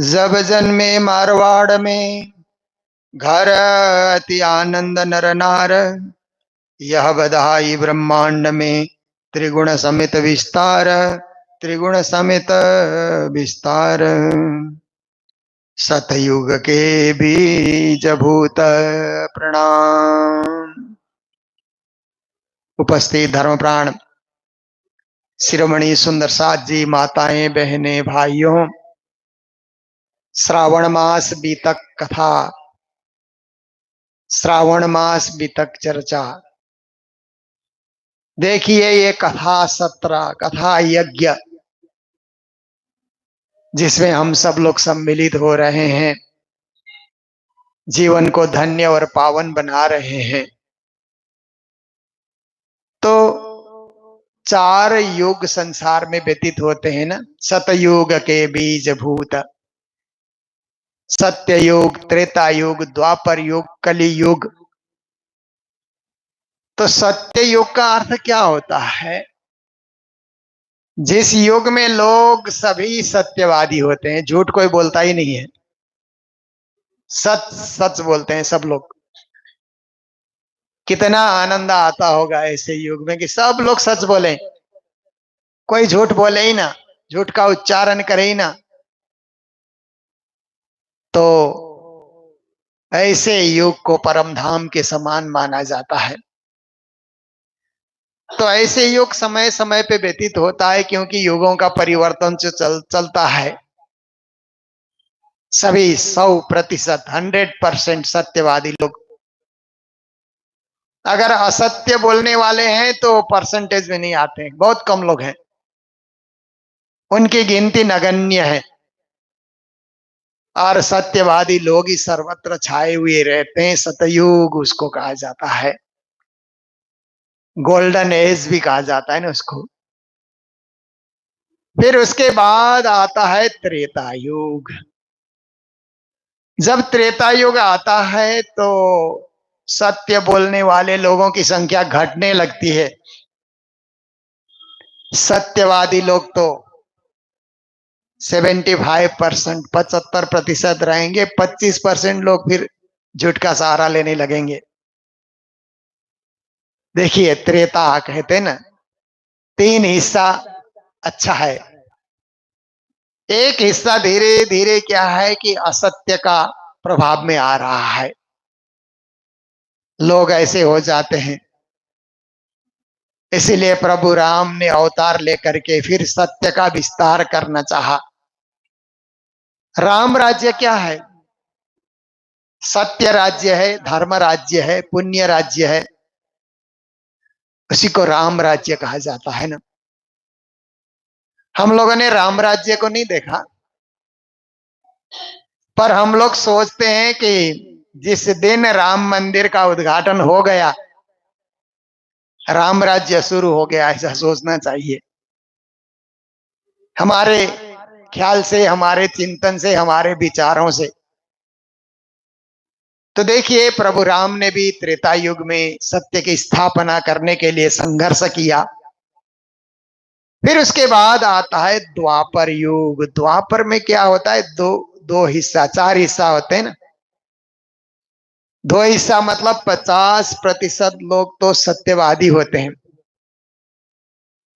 जब जन्मे मारवाड़ में, घर अति आनंद नर नार। यह बधाई ब्रह्मांड में, त्रिगुण समित विस्तार। त्रिगुण समित विस्तार। सतयुग के बीज भूत प्रणाम। उपस्थित धर्म प्राण शिरोमणि सुंदर साथ जी, माताएं, बहनें, भाइयों, श्रावण मास बीतक कथा, श्रावण मास बीतक चर्चा। देखिए ये कथा सत्र, कथा यज्ञ, जिसमें हम सब लोग सम्मिलित हो रहे हैं, जीवन को धन्य और पावन बना रहे हैं। तो 4 युग संसार में व्यतीत होते हैं ना। सतयुग के बीज भूत, सत्य युग, त्रेता युग, द्वापर युग, कली युग। तो सत्य युग का अर्थ क्या होता है? जिस युग में लोग सभी सत्यवादी होते हैं, झूठ कोई बोलता ही नहीं है, सच सच बोलते हैं सब लोग। कितना आनंद आता होगा ऐसे युग में कि सब लोग सच बोले, कोई झूठ बोले ही ना, झूठ का उच्चारण करे ही ना। तो ऐसे युग को परम धाम के समान माना जाता है। तो ऐसे युग समय समय पे व्यतीत होता है, क्योंकि युगों का परिवर्तन जो चलता है। सभी 100% 100% सत्यवादी लोग, अगर असत्य बोलने वाले हैं तो परसेंटेज में नहीं आते हैं, बहुत कम लोग हैं, उनकी गिनती नगण्य है। और सत्यवादी लोग ही सर्वत्र छाए हुए रहते हैं। सतयुग उसको कहा जाता है, गोल्डन एज भी कहा जाता है ना उसको। फिर उसके बाद आता है त्रेता युग। जब त्रेता युग आता है तो सत्य बोलने वाले लोगों की संख्या घटने लगती है। सत्यवादी लोग तो 75%, 75% रहेंगे, 25% लोग फिर झूठ का सहारा लेने लगेंगे। देखिए त्रेता कहते ना, 3 हिस्सा अच्छा है, एक हिस्सा धीरे धीरे क्या है कि असत्य का प्रभाव में आ रहा है, लोग ऐसे हो जाते हैं। इसीलिए प्रभु राम ने अवतार लेकर के फिर सत्य का विस्तार करना चाहा। राम राज्य क्या है? सत्य राज्य है, धर्म राज्य है, पुण्य राज्य है, उसी को राम राज्य कहा जाता है ना। हम लोगों ने राम राज्य को नहीं देखा, पर हम लोग सोचते हैं कि जिस दिन राम मंदिर का उद्घाटन हो गया, राम राज्य शुरू हो गया, ऐसा सोचना चाहिए। हमारे ख्याल से, हमारे चिंतन से, हमारे विचारों से। तो देखिए प्रभु राम ने भी त्रेता युग में सत्य की स्थापना करने के लिए संघर्ष किया। फिर उसके बाद आता है द्वापर युग। द्वापर में क्या होता है? दो दो हिस्सा, 4 हिस्सा होते हैं ना। 2 हिस्सा मतलब 50% लोग तो सत्यवादी होते हैं,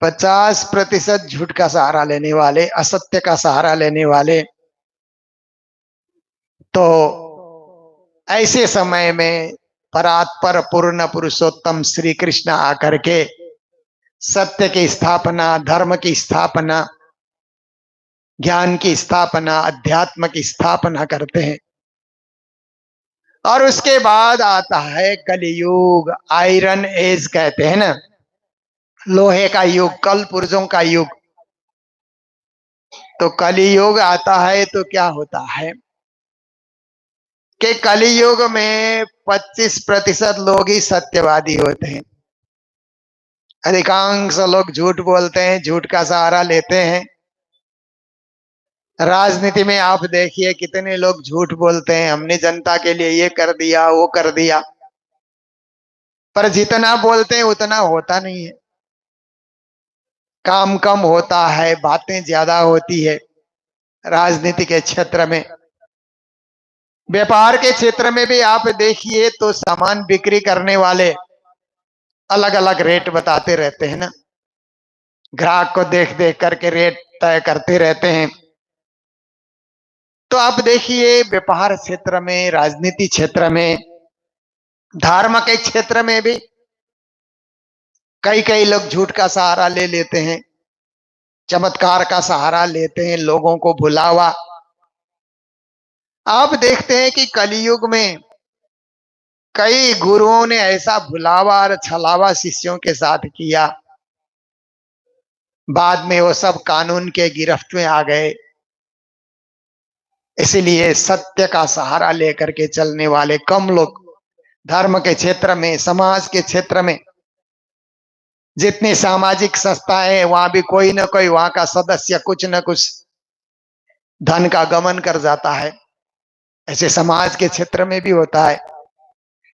50% झूठ का सहारा लेने वाले, असत्य का सहारा लेने वाले। तो ऐसे समय में परात्पर पूर्ण पुरुषोत्तम श्री कृष्ण आकर के सत्य की स्थापना, धर्म की स्थापना, ज्ञान की स्थापना, अध्यात्म की स्थापना करते हैं। और उसके बाद आता है कलियुग, आयरन एज कहते हैं ना, लोहे का युग, कल पुर्जों का युग। तो कलियुग आता है तो क्या होता है कि कलियुग में 25% लोग ही सत्यवादी होते हैं, अधिकांश लोग झूठ बोलते हैं, झूठ का सहारा लेते हैं। राजनीति में आप देखिए कितने लोग झूठ बोलते हैं, हमने जनता के लिए ये कर दिया, वो कर दिया, पर जितना बोलते हैं उतना होता नहीं है। काम कम होता है, बातें ज्यादा होती है। राजनीति के क्षेत्र में, व्यापार के क्षेत्र में भी आप देखिए तो सामान बिक्री करने वाले अलग अलग रेट बताते रहते हैं ना, ग्राहक को देख देख करके रेट तय करते रहते हैं। तो आप देखिए व्यापार क्षेत्र में, राजनीति क्षेत्र में, धर्म के क्षेत्र में भी कई कई लोग झूठ का सहारा ले लेते हैं, चमत्कार का सहारा लेते हैं, लोगों को भुलावा। आप देखते हैं कि कलयुग में कई गुरुओं ने ऐसा भुलावा और छलावा शिष्यों के साथ किया, बाद में वो सब कानून के गिरफ्त में आ गए। इसलिए सत्य का सहारा लेकर के चलने वाले कम लोग धर्म के क्षेत्र में, समाज के क्षेत्र में, जितनी सामाजिक संस्थाएं हैं वहां भी कोई ना कोई वहां का सदस्य कुछ न कुछ धन का गमन कर जाता है। ऐसे समाज के क्षेत्र में भी होता है,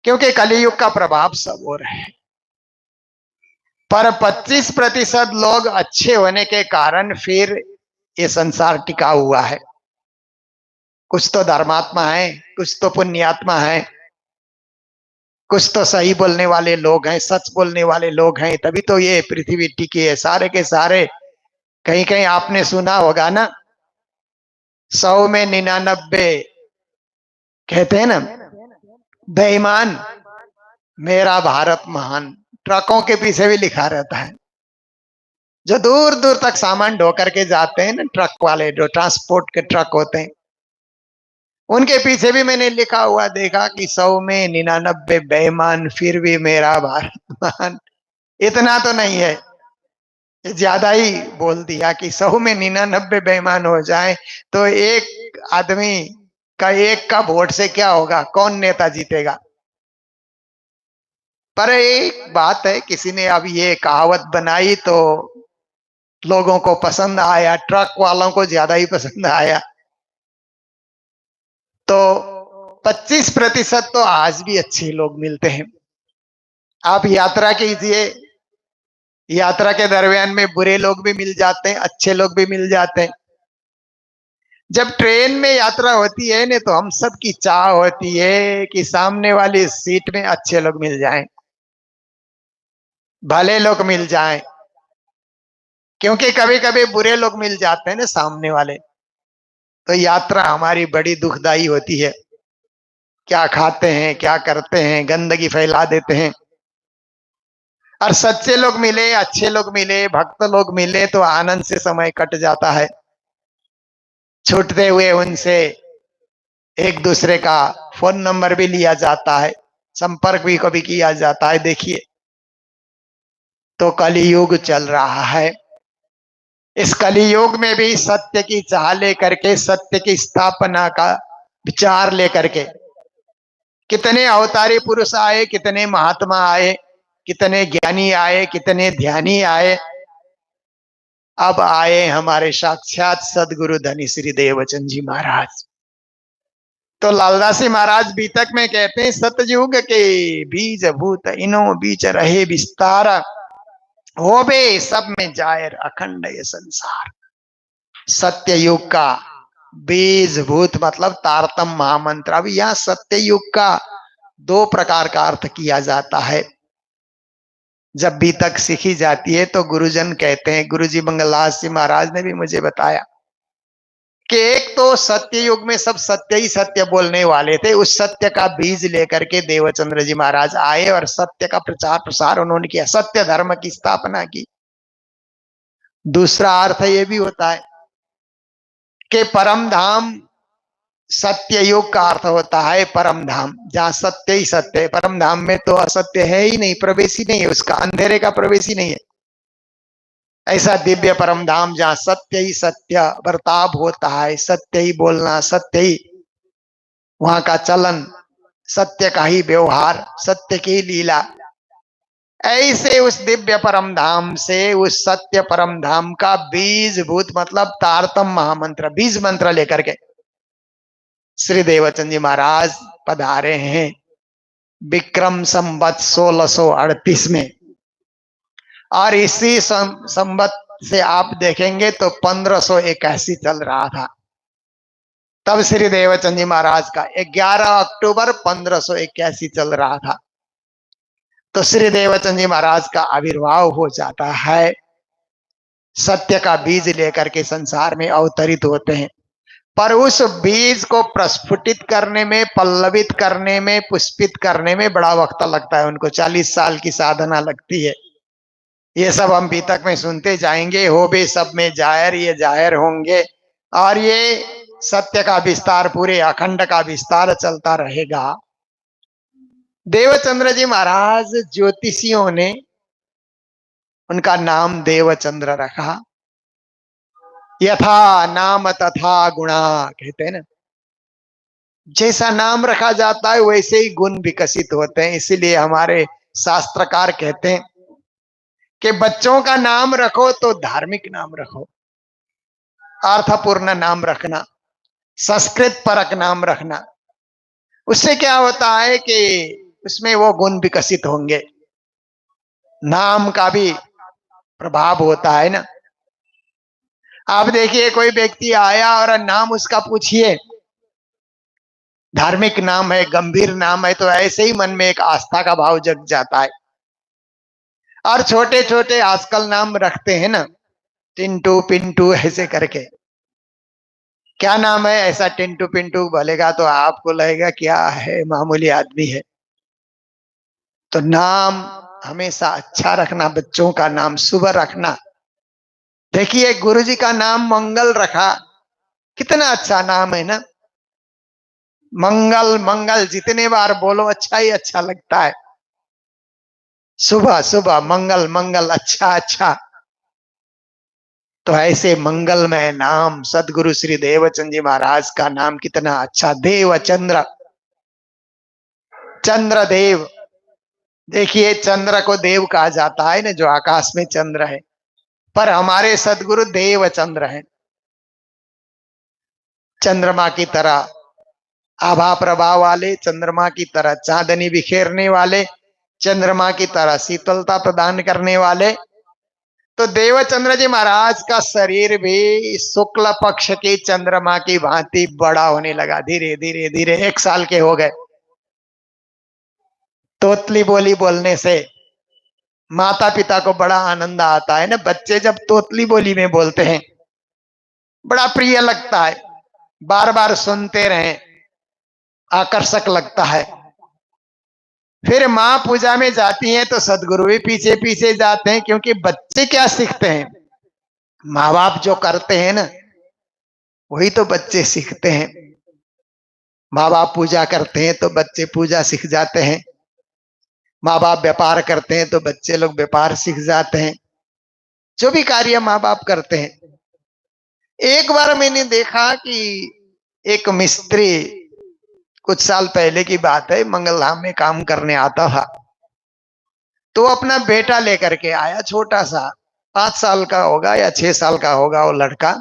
क्योंकि कलियुग का प्रभाव सब हो रहा है। पर 25% लोग अच्छे होने के कारण फिर ये संसार टिका हुआ है। कुछ तो धर्मात्मा है, कुछ तो पुण्यात्मा है, कुछ तो सही बोलने वाले लोग हैं, सच बोलने वाले लोग हैं, तभी तो ये पृथ्वी टिकी है। सारे के सारे कहीं कहीं आपने सुना होगा ना, 100 में 99 कहते हैं ना, बेईमान मेरा भारत महान। ट्रकों के पीछे भी लिखा रहता है, जो दूर दूर तक सामान ढो करके जाते हैं ना, ट्रक वाले जो ट्रांसपोर्ट के ट्रक होते हैं, उनके पीछे भी मैंने लिखा हुआ देखा कि 100 में 99 बेईमान फिर भी मेरा भारत महान। इतना तो नहीं है, ज्यादा ही बोल दिया कि 100 में 99 बेईमान हो जाए तो एक आदमी का, एक का वोट से क्या होगा, कौन नेता जीतेगा। पर एक बात है, किसी ने अब ये कहावत बनाई तो लोगों को पसंद आया, ट्रक वालों को ज्यादा ही पसंद आया। तो 25% तो आज भी अच्छे लोग मिलते हैं। आप यात्रा कीजिए, यात्रा के दरमियान में बुरे लोग भी मिल जाते हैं, अच्छे लोग भी मिल जाते हैं। जब ट्रेन में यात्रा होती है ना, तो हम सब की चाह होती है कि सामने वाली सीट में अच्छे लोग मिल जाएं, भले लोग मिल जाएं, क्योंकि कभी कभी बुरे लोग मिल जाते हैं ना सामने वाले, तो यात्रा हमारी बड़ी दुखदाई होती है। क्या खाते हैं, क्या करते हैं, गंदगी फैला देते हैं। और सच्चे लोग मिले, अच्छे लोग मिले, भक्त लोग मिले तो आनंद से समय कट जाता है। छूटते हुए उनसे एक दूसरे का फोन नंबर भी लिया जाता है, संपर्क भी कभी किया जाता है। देखिए, तो कलियुग चल रहा है। इस कलियुग में भी सत्य की चाह लेकर के, सत्य की स्थापना का विचार लेकर के कितने अवतारी पुरुष आए, कितने महात्मा आए, कितने ज्ञानी आए, कितने ध्यानी आए। अब आए हमारे साक्षात सदगुरु धनी श्री देवचंद जी महाराज। तो लालदासी महाराज बीतक में कहते हैं, सतयुग के बीज भूत इनो बीच रहे विस्तार, हो बे सब में जायर अखंड ये संसार। सत्य युग का बीज भूत मतलब तारतम महामंत्र। अब यहां सत्य युग का 2 प्रकार का अर्थ किया जाता है। जब बीतक सीखी जाती है तो गुरुजन कहते हैं, गुरुजी मंगलदास जी महाराज ने भी मुझे बताया कि एक तो सत्य युग में सब सत्य ही सत्य बोलने वाले थे, उस सत्य का बीज लेकर के देवचंद्र जी महाराज आए और सत्य का प्रचार प्रसार उन्होंने किया, सत्य धर्म की स्थापना की। दूसरा अर्थ ये भी होता है कि परम धाम, सत्य युग का अर्थ होता है परम धाम, जहां सत्य ही सत्य है। परम धाम में तो असत्य है ही नहीं, प्रवेश ही नहीं है, उसका अंधेरे का प्रवेश ही नहीं है। ऐसा दिव्य परम धाम जहां सत्य ही सत्य बर्ताव होता है, सत्य ही बोलना, सत्य ही वहां का चलन, सत्य का ही व्यवहार, सत्य की लीला। ऐसे उस दिव्य परम धाम से, उस सत्य परम धाम का बीज भूत मतलब तारतम महामंत्र, बीज मंत्र लेकर के श्री देवचंद जी महाराज पधारे हैं विक्रम संवत 1638 में। और इसी संवत से आप देखेंगे तो 1581 चल रहा था। तब श्री देवचंद जी महाराज का 11 अक्टूबर 1581 चल रहा था। तो श्री देवचंद जी महाराज का आविर्भाव हो जाता है। सत्य का बीज लेकर के संसार में अवतरित होते हैं, पर उस बीज को प्रस्फुटित करने में, पल्लवित करने में, पुष्पित करने में बड़ा वक्त लगता है। उनको 40 साल की साधना लगती है। ये सब हम बीतक में सुनते जाएंगे। हो बे सब में जाहिर, ये जाहिर होंगे, और ये सत्य का विस्तार, पूरे अखंड का विस्तार चलता रहेगा। देवचंद्र जी महाराज, ज्योतिषियों ने उनका नाम देवचंद्र रखा। यथा नाम तथा गुणा कहते हैं ना, जैसा नाम रखा जाता है वैसे ही गुण विकसित होते हैं। इसीलिए हमारे शास्त्रकार कहते हैं कि बच्चों का नाम रखो तो धार्मिक नाम रखो, अर्थपूर्ण नाम रखना, संस्कृत परक नाम रखना। उससे क्या होता है कि उसमें वो गुण विकसित होंगे। नाम का भी प्रभाव होता है ना। आप देखिए, कोई व्यक्ति आया और नाम उसका पूछिए, धार्मिक नाम है, गंभीर नाम है, तो ऐसे ही मन में एक आस्था का भाव जग जाता है। और छोटे छोटे आजकल नाम रखते हैं ना, टिंटू पिंटू ऐसे करके। क्या नाम है ऐसा टिंटू पिंटू बोलेगा तो आपको लगेगा क्या है, मामूली आदमी है। तो नाम हमेशा अच्छा रखना, बच्चों का नाम शुभ रखना। देखिए, गुरु जी का नाम मंगल रखा, कितना अच्छा नाम है ना। मंगल मंगल जितने बार बोलो अच्छा ही अच्छा लगता है। सुबह सुबह मंगल मंगल, अच्छा अच्छा। तो ऐसे मंगलमय नाम सदगुरु श्री देवचंद जी महाराज का नाम कितना अच्छा, देवचंद्र, चंद्रदेव। देखिए, चंद्र को देव कहा जाता है ना, जो आकाश में चंद्र है, पर हमारे सदगुरु देवचंद्र हैं। चंद्रमा की तरह आभा प्रभाव वाले, चंद्रमा की तरह चांदनी बिखेरने वाले, चंद्रमा की तरह शीतलता प्रदान करने वाले। तो देवचंद्र जी महाराज का शरीर भी शुक्ल पक्ष की चंद्रमा की भांति बड़ा होने लगा। धीरे धीरे धीरे 1 साल के हो गए। तोतली बोली बोलने से माता पिता को बड़ा आनंद आता है ना। बच्चे जब तोतली बोली में बोलते हैं बड़ा प्रिय लगता है, बार बार सुनते रहें, आकर्षक लगता है। फिर माँ पूजा में जाती हैं तो सदगुरु भी पीछे पीछे जाते हैं, क्योंकि बच्चे क्या सीखते हैं, माँ बाप जो करते हैं ना वही तो बच्चे सीखते हैं। माँ बाप पूजा करते हैं तो बच्चे पूजा सीख जाते हैं। माँ बाप व्यापार करते हैं तो बच्चे लोग व्यापार सीख जाते हैं। जो भी कार्य माँ बाप करते हैं। एक बार मैंने देखा कि एक मिस्त्री, कुछ साल पहले की बात है, मंगलधाम में काम करने आता था। तो अपना बेटा लेकर के आया, छोटा सा, 5 साल का होगा या 6 साल का होगा वो लड़का।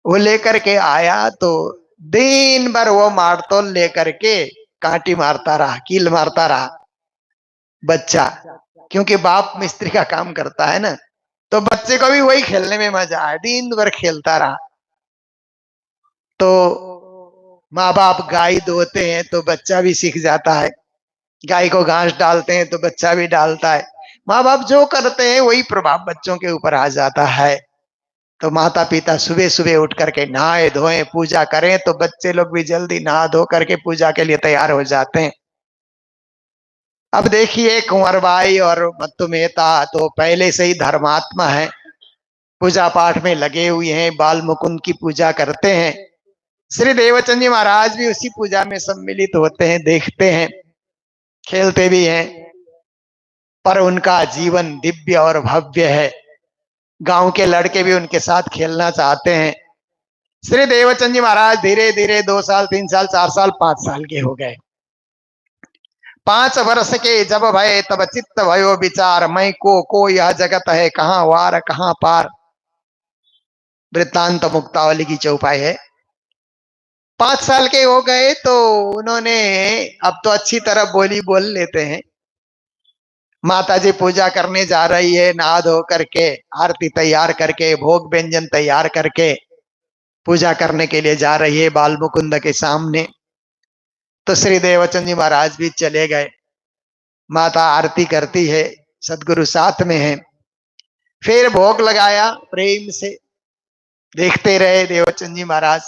वो लेकर के आया तो दिन भर वो मारतोल लेकर के कांटी मारता रहा, कील मारता रहा बच्चा, क्योंकि बाप मिस्त्री का काम करता है ना। तो बच्चे को भी वही खेलने में मजा आया, दिन भर खेलता रहा। तो माँ बाप गाय दोते हैं तो बच्चा भी सीख जाता है, गाय को घास डालते हैं तो बच्चा भी डालता है। माँ बाप जो करते हैं वही प्रभाव बच्चों के ऊपर आ जाता है। तो माता पिता सुबह सुबह उठ करके नहाए धोएं पूजा करें तो बच्चे लोग भी जल्दी नहा धो करके पूजा के लिए तैयार हो जाते हैं। अब देखिए, कुंवर बाई और मत्तु मेहता तो पहले से ही धर्मात्मा है, पूजा पाठ में लगे हुए हैं, बाल मुकुंद की पूजा करते हैं। श्री देवचंद जी महाराज भी उसी पूजा में सम्मिलित होते हैं, देखते हैं, खेलते भी हैं। पर उनका जीवन दिव्य और भव्य है। गांव के लड़के भी उनके साथ खेलना चाहते हैं। श्री देवचंद जी महाराज धीरे धीरे 2 साल 3 साल 4 साल 5 साल के हो गए। 5 वर्ष के जब भय तब चित्त भयो विचार, मैं को यह जगत है कहाँ वार कहाँ पार। वृत्तांत मुक्तावली की चौपाई है। 5 साल के हो गए तो उन्होंने, अब तो अच्छी तरह बोली बोल लेते हैं। माता जी पूजा करने जा रही है, नहा धो करके, आरती तैयार करके, भोग व्यंजन तैयार करके, पूजा करने के लिए जा रही है बाल मुकुंद के सामने। तो श्री देवचंद जी महाराज भी चले गए। माता आरती करती है, सदगुरु साथ में है। फिर भोग लगाया प्रेम से, देखते रहे देवचंद जी महाराज।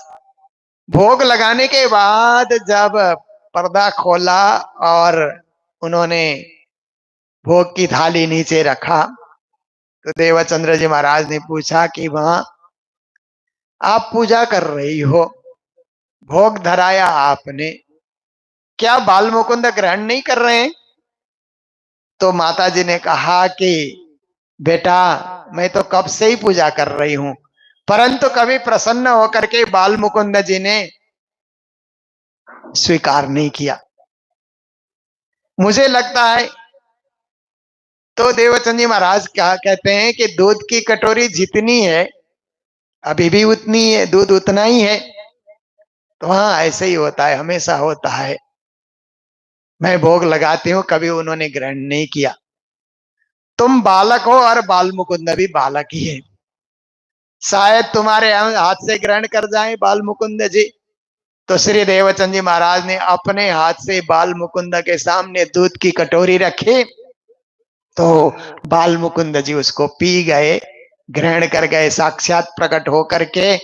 भोग लगाने के बाद जब पर्दा खोला और उन्होंने भोग की थाली नीचे रखा, तो देवचंद्र जी महाराज ने पूछा कि मां, आप पूजा कर रही हो, भोग धराया आपने, क्या बाल मुकुंद ग्रहण नहीं कर रहे हैं? तो माता जी ने कहा कि बेटा, मैं तो कब से ही पूजा कर रही हूं, परंतु कभी प्रसन्न होकर के बाल मुकुंद जी ने स्वीकार नहीं किया। मुझे लगता है, तो देवचंद जी महाराज क्या कहते हैं कि दूध की कटोरी जितनी है अभी भी उतनी है, दूध उतना ही है। तो हाँ, ऐसे ही होता है, हमेशा होता है। मैं भोग लगाती हूं, कभी उन्होंने ग्रहण नहीं किया। तुम बालक हो और बाल मुकुंद भी बालक ही है, शायद तुम्हारे हाथ से ग्रहण कर जाए बाल मुकुंद जी। तो श्री देवचंद जी महाराज ने अपने हाथ से बाल मुकुंद के सामने दूध की कटोरी रखी, तो बाल मुकुंद जी उसको पी गए, ग्रहण कर गए, साक्षात प्रकट होकर के।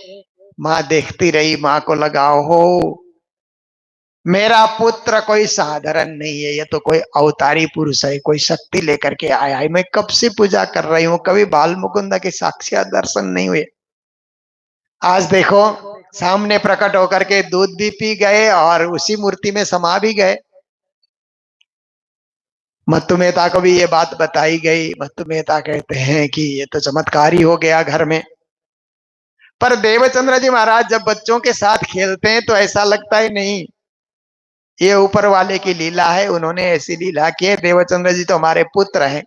माँ देखती रही, माँ को लगा हो मेरा पुत्र कोई साधारण नहीं है, ये तो कोई अवतारी पुरुष है, कोई शक्ति लेकर के आया है। मैं कब से पूजा कर रही हूँ, कभी बाल मुकुंद के साक्षात दर्शन नहीं हुए। आज देखो सामने प्रकट होकर के दूध भी पी गए और उसी मूर्ति में समा भी गए। मत्तु मेहता को भी ये बात बताई गई। मत्तु मेहता कहते हैं कि ये तो चमत्कार ही हो गया घर में। पर देवचंद्र जी महाराज जब बच्चों के साथ खेलते हैं तो ऐसा लगता ही नहीं, ये ऊपर वाले की लीला है, उन्होंने ऐसी लीला की है। देवचंद्र जी तो हमारे पुत्र हैं।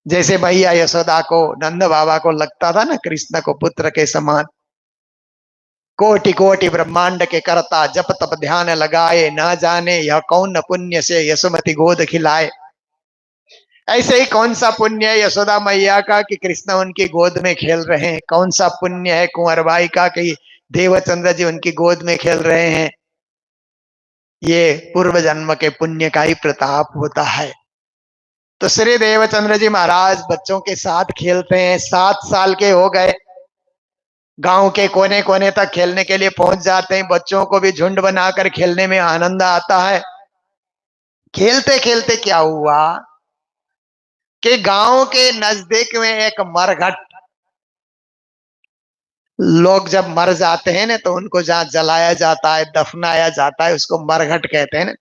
जैसे भैया यशोदा को, नंद बाबा को लगता था ना कृष्ण को पुत्र के समान। कोटि कोटि ब्रह्मांड के करता, जप तप ध्यान लगाए, ना जाने यह कौन पुण्य से यशोमति गोद खिलाए। ऐसे ही कौन सा पुण्य है यशोदा मैया का कि कृष्ण उनकी गोद में खेल रहे हैं? कौन सा पुण्य है कुंवरबाई का कि देवचंद्र जी उनकी गोद में खेल रहे हैं? ये पूर्व जन्म के पुण्य का ही प्रताप होता है। तो श्री देवचंद्र जी महाराज बच्चों के साथ खेलते हैं। 7 साल के हो गए, गांव के कोने कोने तक खेलने के लिए पहुंच जाते हैं। बच्चों को भी झुंड बनाकर खेलने में आनंद आता है। खेलते खेलते क्या हुआ कि गांव के नजदीक में एक मरघट, लोग जब मर जाते हैं ना तो उनको जहां जलाया जाता है, दफनाया जाता है, उसको मरघट कहते हैं ना,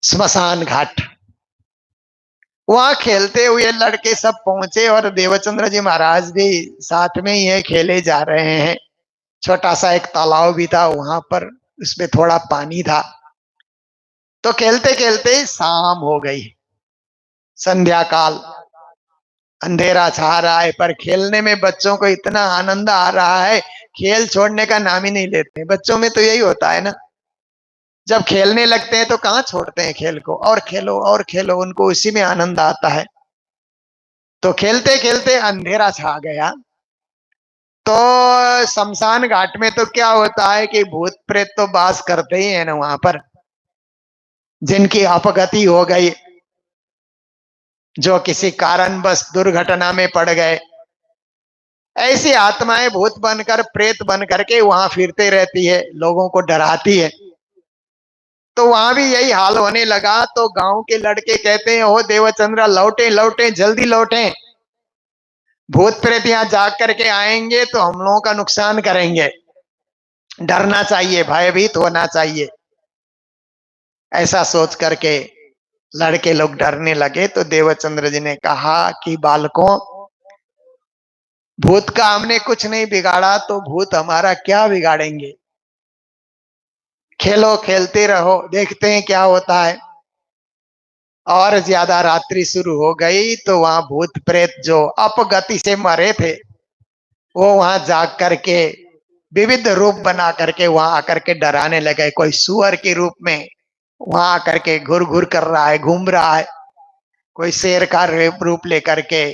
स्मशान घाट। वहां खेलते हुए लड़के सब पहुंचे और देवचंद्र जी महाराज भी साथ में ही है, खेले जा रहे हैं। छोटा सा एक तालाब भी था वहां पर, उसमें थोड़ा पानी था। तो खेलते खेलते शाम हो गई, संध्या काल, अंधेरा छा रहा है, पर खेलने में बच्चों को इतना आनंद आ रहा है, खेल छोड़ने का नाम ही नहीं लेते। बच्चों में तो यही होता है ना, जब खेलने लगते हैं तो कहाँ छोड़ते हैं खेल को, और खेलो और खेलो, उनको उसी में आनंद आता है। तो खेलते खेलते अंधेरा छा गया। तो शमशान घाट में तो क्या होता है कि भूत प्रेत तो वास करते ही है ना वहां पर, जिनकी अपगति हो गई, जो किसी कारणवश दुर्घटना में पड़ गए, ऐसी आत्माएं भूत बनकर, प्रेत बन करके वहां फिरते रहती है, लोगों को डराती है। तो वहां भी यही हाल होने लगा। तो गांव के लड़के कहते हैं, हो देवचंद्र, लौटे लौटे, जल्दी लौटे, भूत प्रेत यहाँ जाग करके आएंगे तो हम लोगों का नुकसान करेंगे, डरना चाहिए, भयभीत होना चाहिए। ऐसा सोच करके लड़के लोग डरने लगे। तो देवचंद्र जी ने कहा कि बालकों, भूत का हमने कुछ नहीं बिगाड़ा, तो भूत हमारा क्या बिगाड़ेंगे? खेलो, खेलते रहो, देखते हैं क्या होता है। और ज्यादा रात्रि शुरू हो गई तो वहां भूत प्रेत जो अपगति से मरे थे, वो वहां जाग करके विविध रूप बना करके वहां आकर के डराने लगे। कोई सुअर के रूप में वहां आकर के घुर घुर कर रहा है, घूम रहा है, कोई शेर का रूप लेकर के,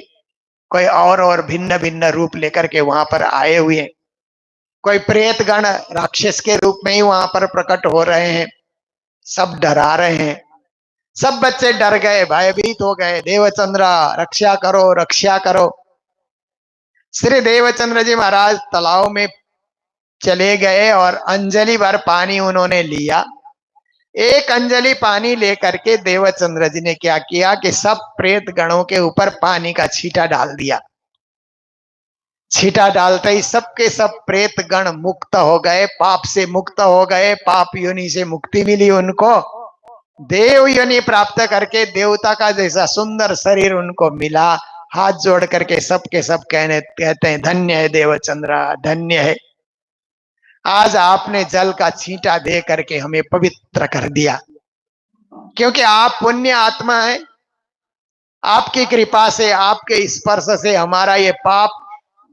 कोई और भिन्न भिन्न रूप लेकर के वहां पर आए हुए। कोई प्रेत गण राक्षस के रूप में ही वहां पर प्रकट हो रहे हैं, सब डरा रहे हैं। सब बच्चे डर गए, भयभीत हो गए, देवचंद्र रक्षा करो, रक्षा करो। श्री देवचंद्र जी महाराज तालाब में चले गए और अंजलि भर पानी उन्होंने लिया। एक अंजलि पानी लेकर के देवचंद्र जी ने क्या किया कि सब प्रेत गणों के ऊपर पानी का छींटा डाल दिया। छींटा डालते ही सबके सब प्रेत गण मुक्त हो गए, पाप से मुक्त हो गए, पाप योनि से मुक्ति मिली उनको। देव योनि प्राप्त करके देवता का जैसा सुंदर शरीर उनको मिला। हाथ जोड़ करके सबके सब कहते हैं धन्य है देवचंद्र, धन्य है, आज आपने जल का छींटा दे करके हमें पवित्र कर दिया, क्योंकि आप पुण्य आत्मा है। आपकी कृपा से, आपके स्पर्श से हमारा ये पाप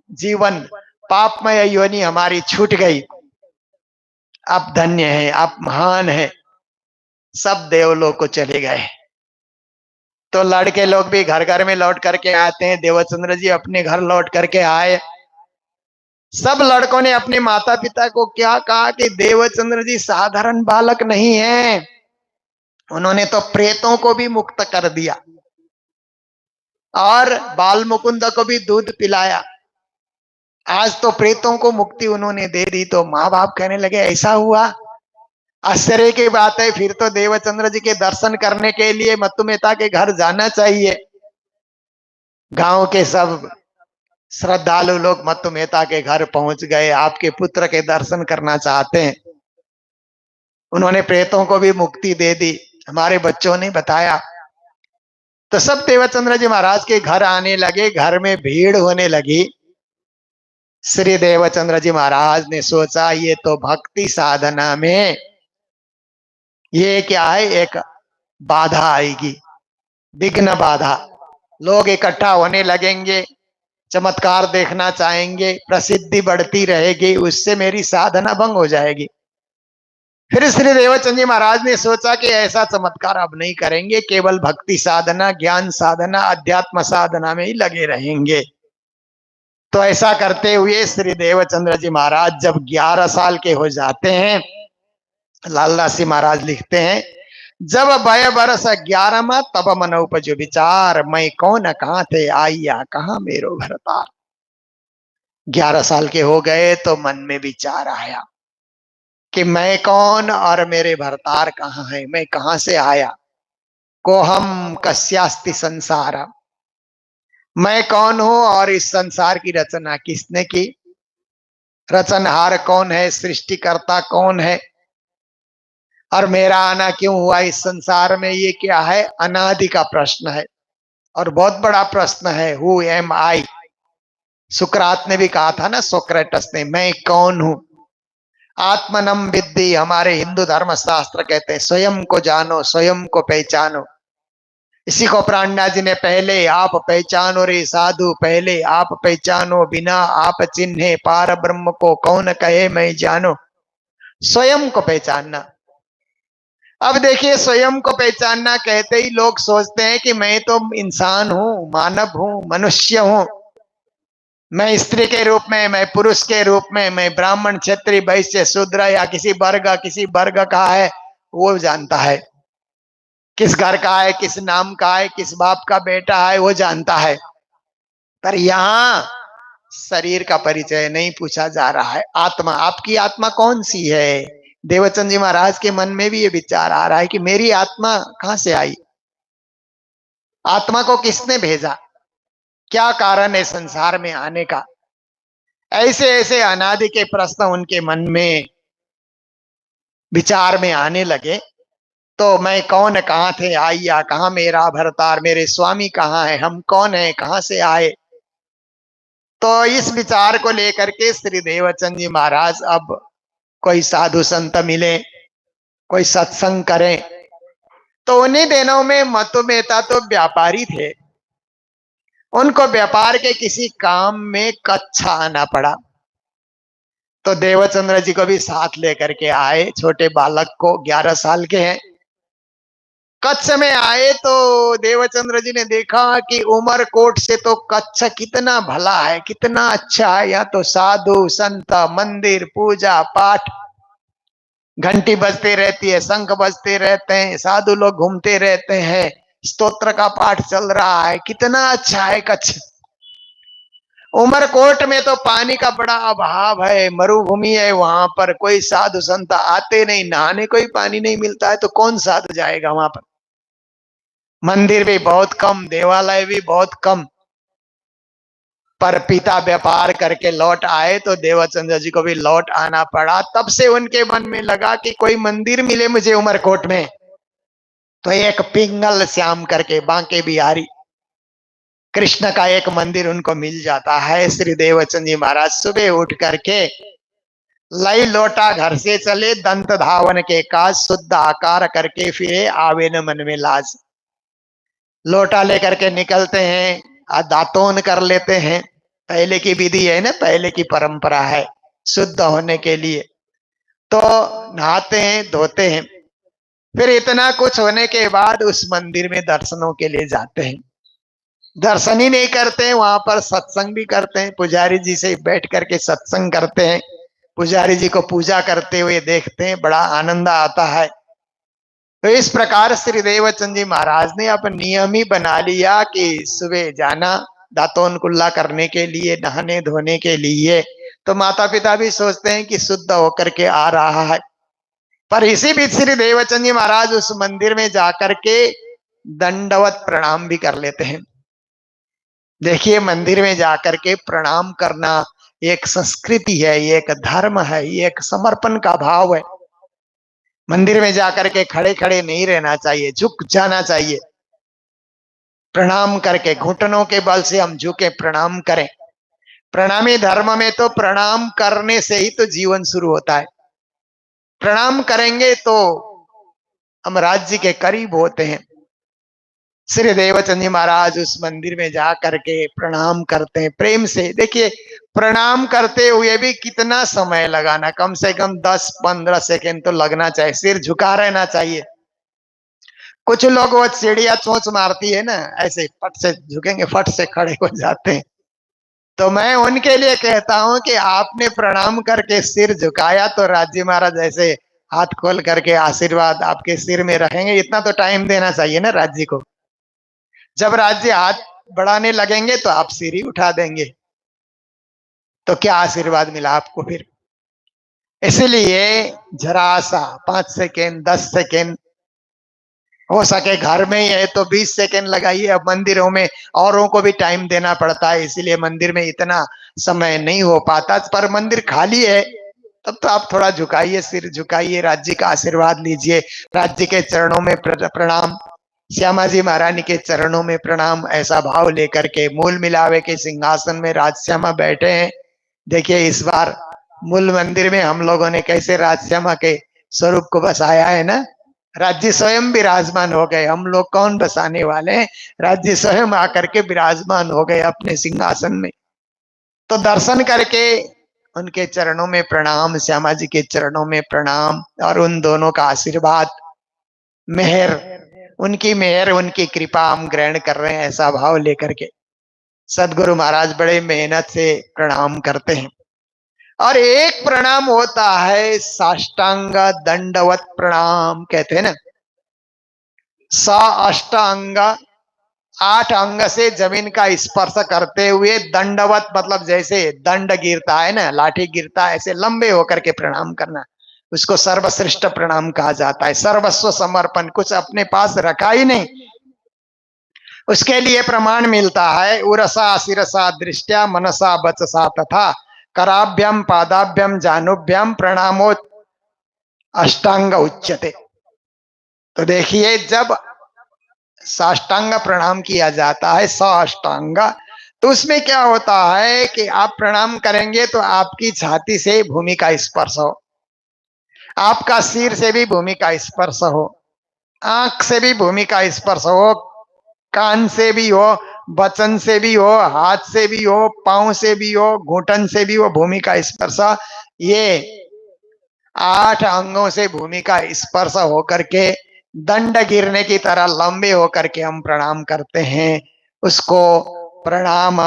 जीवन, पापमय योनि हमारी छूट गई। आप धन्य है, आप महान है। सब देवलोक को चले गए। तो लड़के लोग भी घर घर में लौट करके आते हैं। देवचंद्र जी अपने घर लौट करके आए। सब लड़कों ने अपने माता पिता को क्या कहा कि देवचंद्र जी साधारण बालक नहीं है, उन्होंने तो प्रेतों को भी मुक्त कर दिया और बाल मुकुंद को भी दूध पिलाया। आज तो प्रेतों को मुक्ति उन्होंने दे दी। तो माँ बाप कहने लगे ऐसा हुआ, आश्चर्य की बात है। फिर तो देवचंद्र जी के दर्शन करने के लिए मत्तु मेहता के घर जाना चाहिए। गांव के सब श्रद्धालु लोग मत्तु मेहता के घर पहुंच गए, आपके पुत्र के दर्शन करना चाहते हैं। उन्होंने प्रेतों को भी मुक्ति दे दी, हमारे बच्चों ने बताया। तो सब देवचंद्र जी महाराज के घर आने लगे, घर में भीड़ होने लगी। श्री देवचंद्र जी महाराज ने सोचा ये तो भक्ति साधना में ये क्या है, एक बाधा आएगी, विघ्न बाधा। लोग इकट्ठा होने लगेंगे, चमत्कार देखना चाहेंगे, प्रसिद्धि बढ़ती रहेगी, उससे मेरी साधना भंग हो जाएगी। फिर श्री देवचंद जी महाराज ने सोचा कि ऐसा चमत्कार अब नहीं करेंगे, केवल भक्ति साधना, ज्ञान साधना, अध्यात्म साधना में ही लगे रहेंगे। तो ऐसा करते हुए श्री देवचंद्र जी महाराज जब 11 साल के हो जाते हैं, लालदास जी महाराज लिखते हैं, जब वय बरस 11वां तब मन उपजो विचार, मैं कौन कहाँ थे आइया कहाँ मेरो भरतार। 11 साल के हो गए तो मन में विचार आया कि मैं कौन और मेरे भरतार कहाँ है, मैं कहाँ से आया। कोहम कस्यास्ति संसार, मैं कौन हूं और इस संसार की रचना किसने की, रचनहार कौन है, सृष्टिकर्ता कौन है, और मेरा आना क्यों हुआ इस संसार में, ये क्या है, अनादि का प्रश्न है और बहुत बड़ा प्रश्न है। हु एम आई, सुकरात ने भी कहा था ना, सोक्रेटस ने, मैं कौन हूं। आत्मनम विद्धि, हमारे हिंदू धर्म शास्त्र कहते हैं स्वयं को जानो, स्वयं को पहचानो। इसी को प्राणनाथ जी ने, पहले आप पहचानो रे साधु, पहले आप पहचानो, बिना आप चिन्हे पार ब्रह्म को कौन कहे मैं जानो। स्वयं को पहचानना। अब देखिए, स्वयं को पहचानना कहते ही लोग सोचते हैं कि मैं तो इंसान हूं, मानव हूं, मनुष्य हूं, मैं स्त्री के रूप में, मैं पुरुष के रूप में, मैं ब्राह्मण, क्षत्रिय, वैश्य, शूद्र या किसी वर्ग का है वो जानता है, किस घर का है, किस नाम का है, किस बाप का बेटा है वो जानता है। पर यहाँ शरीर का परिचय नहीं पूछा जा रहा है। आत्मा, आपकी आत्मा कौन सी है। देवचंद जी महाराज के मन में भी ये विचार आ रहा है कि मेरी आत्मा कहां से आई, आत्मा को किसने भेजा, क्या कारण है संसार में आने का। ऐसे ऐसे अनादि के प्रश्न उनके मन में विचार में आने लगे। तो मैं कौन कहाँ थे आइया कहाँ मेरा भरतार, मेरे स्वामी कहाँ है, हम कौन है, कहाँ से आए। तो इस विचार को लेकर के श्री देवचंद जी महाराज अब कोई साधु संत मिले, कोई सत्संग करें। तो उन्हीं दिनों में मत्तु मेहता तो व्यापारी थे, उनको व्यापार के किसी काम में कच्छा आना पड़ा। तो देवचंद्र जी को भी साथ लेकर के आए, छोटे बालक को, 11 साल के हैं। कच्छ में आए तो देवचंद्र जी ने देखा कि उमरकोट से तो कच्छ कितना भला है, कितना अच्छा है। यहाँ तो साधु संत, मंदिर, पूजा पाठ, घंटी बजते रहती है, शंख बजते रहते हैं, साधु लोग घूमते रहते हैं, स्तोत्र का पाठ चल रहा है, कितना अच्छा है कच्छ। उमरकोट में तो पानी का बड़ा अभाव है, मरुभूमि है, वहां पर कोई साधु संत आते नहीं, नहाने को ही पानी नहीं मिलता है, तो कौन साधु जाएगा वहां पर। मंदिर भी बहुत कम, देवालय भी बहुत कम। पर पिता व्यापार करके लौट आए तो देवचंद्र जी को भी लौट आना पड़ा। तब से उनके मन में लगा कि कोई मंदिर मिले मुझे उमरकोट में। तो एक पिंगल श्याम करके बांके बिहारी कृष्ण का एक मंदिर उनको मिल जाता है। श्री देवचंद जी महाराज सुबह उठ करके लई लोटा घर से चले, दंत धावन के काज, शुद्ध आकार करके फिरे, आवे न मन में लाज। लोटा लेकर के निकलते हैं, दातोन कर लेते हैं, पहले की विधि है ना, पहले की परंपरा है शुद्ध होने के लिए। तो नहाते हैं, धोते हैं, फिर इतना कुछ होने के बाद उस मंदिर में दर्शनों के लिए जाते हैं। दर्शन ही नहीं करते हैं, वहां पर सत्संग भी करते हैं, पुजारी जी से बैठ करके सत्संग करते हैं, पुजारी जी को पूजा करते हुए देखते हैं, बड़ा आनंद आता है। तो इस प्रकार श्री देवचंद जी महाराज ने अब नियम ही बना लिया कि सुबह जाना दातोन कुल्ला करने के लिए, नहाने धोने के लिए। तो माता पिता भी सोचते हैं कि शुद्ध होकर के आ रहा है। पर इसी बीच श्री देवचंद जी महाराज उस मंदिर में जाकर के दंडवत प्रणाम भी कर लेते हैं। देखिए, मंदिर में जाकर के प्रणाम करना एक संस्कृति है, ये एक धर्म है, ये एक समर्पण का भाव है। मंदिर में जाकर के खड़े खड़े नहीं रहना चाहिए, झुक जाना चाहिए। प्रणाम करके, घुटनों के बल से हम झुके, प्रणाम करें। प्रणामी धर्म में तो प्रणाम करने से ही तो जीवन शुरू होता है। प्रणाम करेंगे तो हम राज्य के करीब होते हैं। श्री देवचंद जी महाराज उस मंदिर में जा करके प्रणाम करते हैं प्रेम से। देखिए, प्रणाम करते हुए भी कितना समय लगाना, कम से कम 10-15 सेकेंड तो लगना चाहिए, सिर झुका रहना चाहिए। कुछ लोग वो चिड़िया चोंच मारती है ना, ऐसे फट से झुकेंगे, फट से खड़े हो जाते हैं। तो मैं उनके लिए कहता हूं कि आपने प्रणाम करके सिर झुकाया तो राज्य महाराज ऐसे हाथ खोल करके आशीर्वाद आपके सिर में रखेंगे, इतना तो टाइम देना चाहिए ना राज्य को। जब राज्य हाथ बढ़ाने लगेंगे तो आप सिर ही उठा देंगे, तो क्या आशीर्वाद मिला आपको फिर। इसलिए जरा सा 5 सेकेंड 10 सेकेंड, हो सके घर में ही है तो 20 सेकेंड लगाइए। अब मंदिरों में औरों को भी टाइम देना पड़ता है, इसलिए मंदिर में इतना समय नहीं हो पाता। पर मंदिर खाली है तब तो आप थोड़ा झुकाइए, सिर झुकाइए, राज्य का आशीर्वाद लीजिए, राज्य के चरणों में प्रणाम, श्यामा जी महारानी के चरणों में प्रणाम, ऐसा भाव लेकर के मूल मिलावे के सिंहासन में राजश्यामा बैठे हैं। देखिए, इस बार मूल मंदिर में हम लोगों ने कैसे राजश्यामा के स्वरूप को बसाया है ना। राज्य स्वयं विराजमान हो गए, हम लोग कौन बसाने वाले हैं, राज्य स्वयं आकर के विराजमान हो गए अपने सिंहासन में। तो दर्शन करके उनके चरणों में प्रणाम, श्यामा जी के चरणों में प्रणाम, और उन दोनों का आशीर्वाद, मेहर, उनकी मेहर, उनकी कृपा हम ग्रहण कर रहे हैं, ऐसा भाव लेकर के सदगुरु महाराज बड़े मेहनत से प्रणाम करते हैं। और एक प्रणाम होता है साष्टांग दंडवत प्रणाम, कहते हैं ना। साष्टांग, 8 अंग से जमीन का स्पर्श करते हुए, दंडवत मतलब जैसे दंड गिरता है ना, लाठी गिरता है, ऐसे लंबे होकर के प्रणाम करना, उसको सर्वश्रेष्ठ प्रणाम कहा जाता है। सर्वस्व समर्पण, कुछ अपने पास रखा ही नहीं, उसके लिए प्रमाण मिलता है। उरसा शिरसा दृष्टया मनसा वचसा तथा कराभ्यम पादाभ्यम जानुभ्यम प्रणामो अष्टांग उच्यते। तो देखिए, जब साष्टांग प्रणाम किया जाता है, साष्टांग, तो उसमें क्या होता है कि आप प्रणाम करेंगे तो आपकी छाती से भूमि का स्पर्श हो, आपका सिर से भी भूमि का स्पर्श हो, आंख से भी भूमि का स्पर्श हो, कान से भी हो, वचन से भी हो, हाथ से भी हो, पांव से भी हो, घुटन से भी हो, भूमि का स्पर्श। ये 8 अंगों से भूमि का स्पर्श होकर के दंड गिरने की तरह लंबे होकर के हम प्रणाम करते हैं, उसको प्रणाम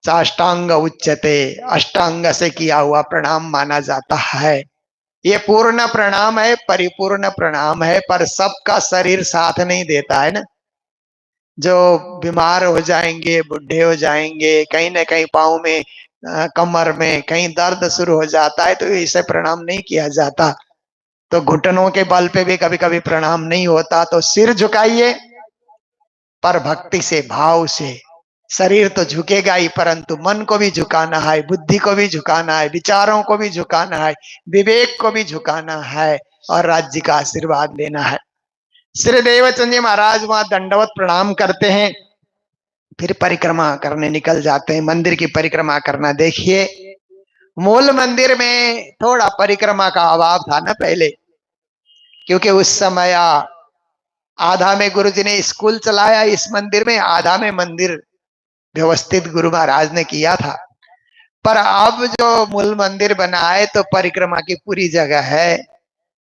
साष्टांग उच्चते, अष्टांग से किया हुआ प्रणाम माना जाता है। ये पूर्ण प्रणाम है, परिपूर्ण प्रणाम है, पर सबका शरीर साथ नहीं देता है ना। जो बीमार हो जाएंगे, बुढ़े हो जाएंगे, कहीं ना कहीं पाँव में कमर में कहीं दर्द शुरू हो जाता है, तो इसे प्रणाम नहीं किया जाता। तो घुटनों के बल पे भी कभी कभी प्रणाम नहीं होता, तो सिर झुकाइए पर भक्ति से, भाव से। शरीर तो झुकेगा ही, परंतु मन को भी झुकाना है, बुद्धि को भी झुकाना है, विचारों को भी झुकाना है, विवेक को भी झुकाना है, और राज्य का आशीर्वाद लेना है। श्री देवचंद जी महाराज वहां दंडवत प्रणाम करते हैं, फिर परिक्रमा करने निकल जाते हैं। मंदिर की परिक्रमा करना देखिए, मूल मंदिर में थोड़ा परिक्रमा का अभाव था ना पहले, क्योंकि उस समय आधा में गुरुजी ने स्कूल चलाया इस मंदिर में, आधा में मंदिर व्यवस्थित गुरु महाराज ने किया था। पर अब जो मूल मंदिर बना है तो परिक्रमा की पूरी जगह है।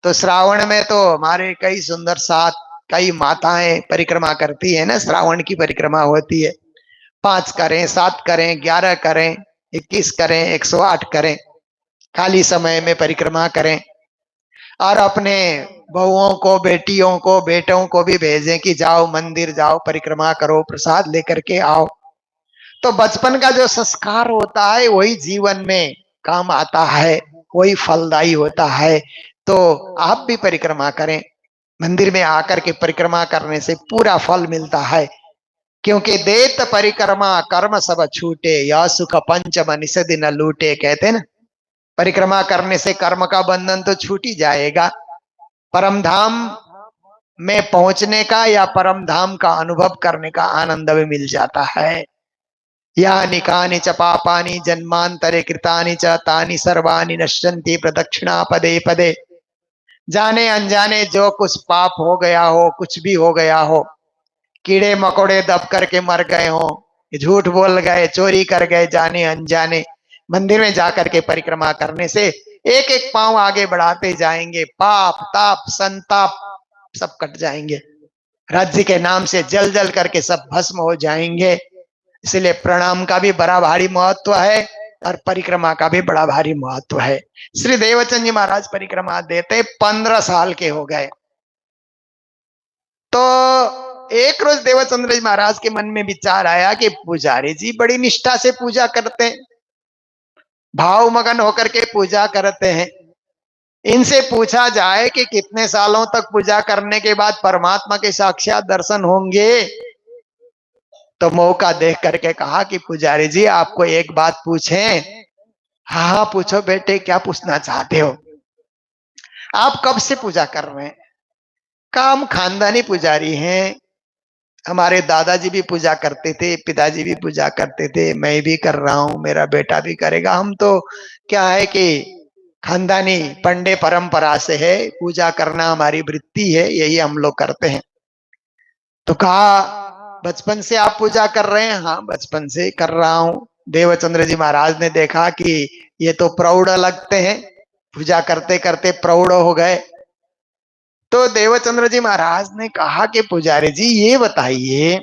तो श्रावण में तो हमारे कई सुंदर साथ कई माताएं परिक्रमा करती है ना, श्रावण की परिक्रमा होती है। 5 करें, 7 करें, 11 करें, 21 करें, 108 करें, खाली समय में परिक्रमा करें। और अपने बहुओं को, बेटियों को, बेटों को भी भेजें कि जाओ मंदिर जाओ, परिक्रमा करो, प्रसाद लेकर के आओ। तो बचपन का जो संस्कार होता है वही जीवन में काम आता है, वही फलदायी होता है। तो आप भी परिक्रमा करें, मंदिर में आकर के परिक्रमा करने से पूरा फल मिलता है। क्योंकि देत परिक्रमा कर्म सब छूटे, या सुख पंचम निषद न लूटे, कहते हैं ना। परिक्रमा करने से कर्म का बंधन तो छूट ही जाएगा, परम धाम में पहुंचने का या परम धाम का अनुभव करने का आनंद भी मिल जाता है। यानि कानि च पापानि जन्मांतरे कृतानि च तानि सर्वाणि नश्यन्ति प्रदक्षिणा पदे पदे। जाने अनजाने जो कुछ पाप हो गया हो, कुछ भी हो गया हो, कीड़े मकोड़े दब करके मर गए हो, झूठ बोल गए, चोरी कर गए, जाने अनजाने, मंदिर में जाकर के परिक्रमा करने से एक एक पांव आगे बढ़ाते जाएंगे, पाप ताप संताप सब कट जाएंगे, राज्य के नाम से जल जल करके सब भस्म हो जाएंगे। इसलिए प्रणाम का भी बड़ा भारी महत्व है और परिक्रमा का भी बड़ा भारी महत्व है। श्री देवचंद जी महाराज परिक्रमा देते 15 साल के हो गए। तो एक रोज देवचंद्र जी महाराज के मन में विचार आया कि पुजारी जी बड़ी निष्ठा से पूजा करते हैं, भाव मगन होकर के पूजा करते हैं, इनसे पूछा जाए कि कितने सालों तक पूजा करने के बाद परमात्मा के साक्षात दर्शन होंगे। तो मौका देख करके कहा कि पुजारी जी आपको एक बात पूछें। हाँ हाँ पूछो बेटे, क्या पूछना चाहते हो? आप कब से पूजा कर रहे हैं? काम खानदानी पुजारी हैं, हमारे दादाजी भी पूजा करते थे, पिताजी भी पूजा करते थे, मैं भी कर रहा हूं, मेरा बेटा भी करेगा। हम तो क्या है कि खानदानी पंडे परंपरा से है, पूजा करना हमारी वृत्ति है, यही हम लोग करते हैं। तो कहा बचपन से आप पूजा कर रहे हैं? हाँ बचपन से कर रहा हूं। देवचंद्र जी महाराज ने देखा कि ये तो प्रौढ़ लगते हैं, पूजा करते करते प्रौढ़ हो गए। तो देवचंद्र जी महाराज ने कहा कि पुजारी जी ये बताइए,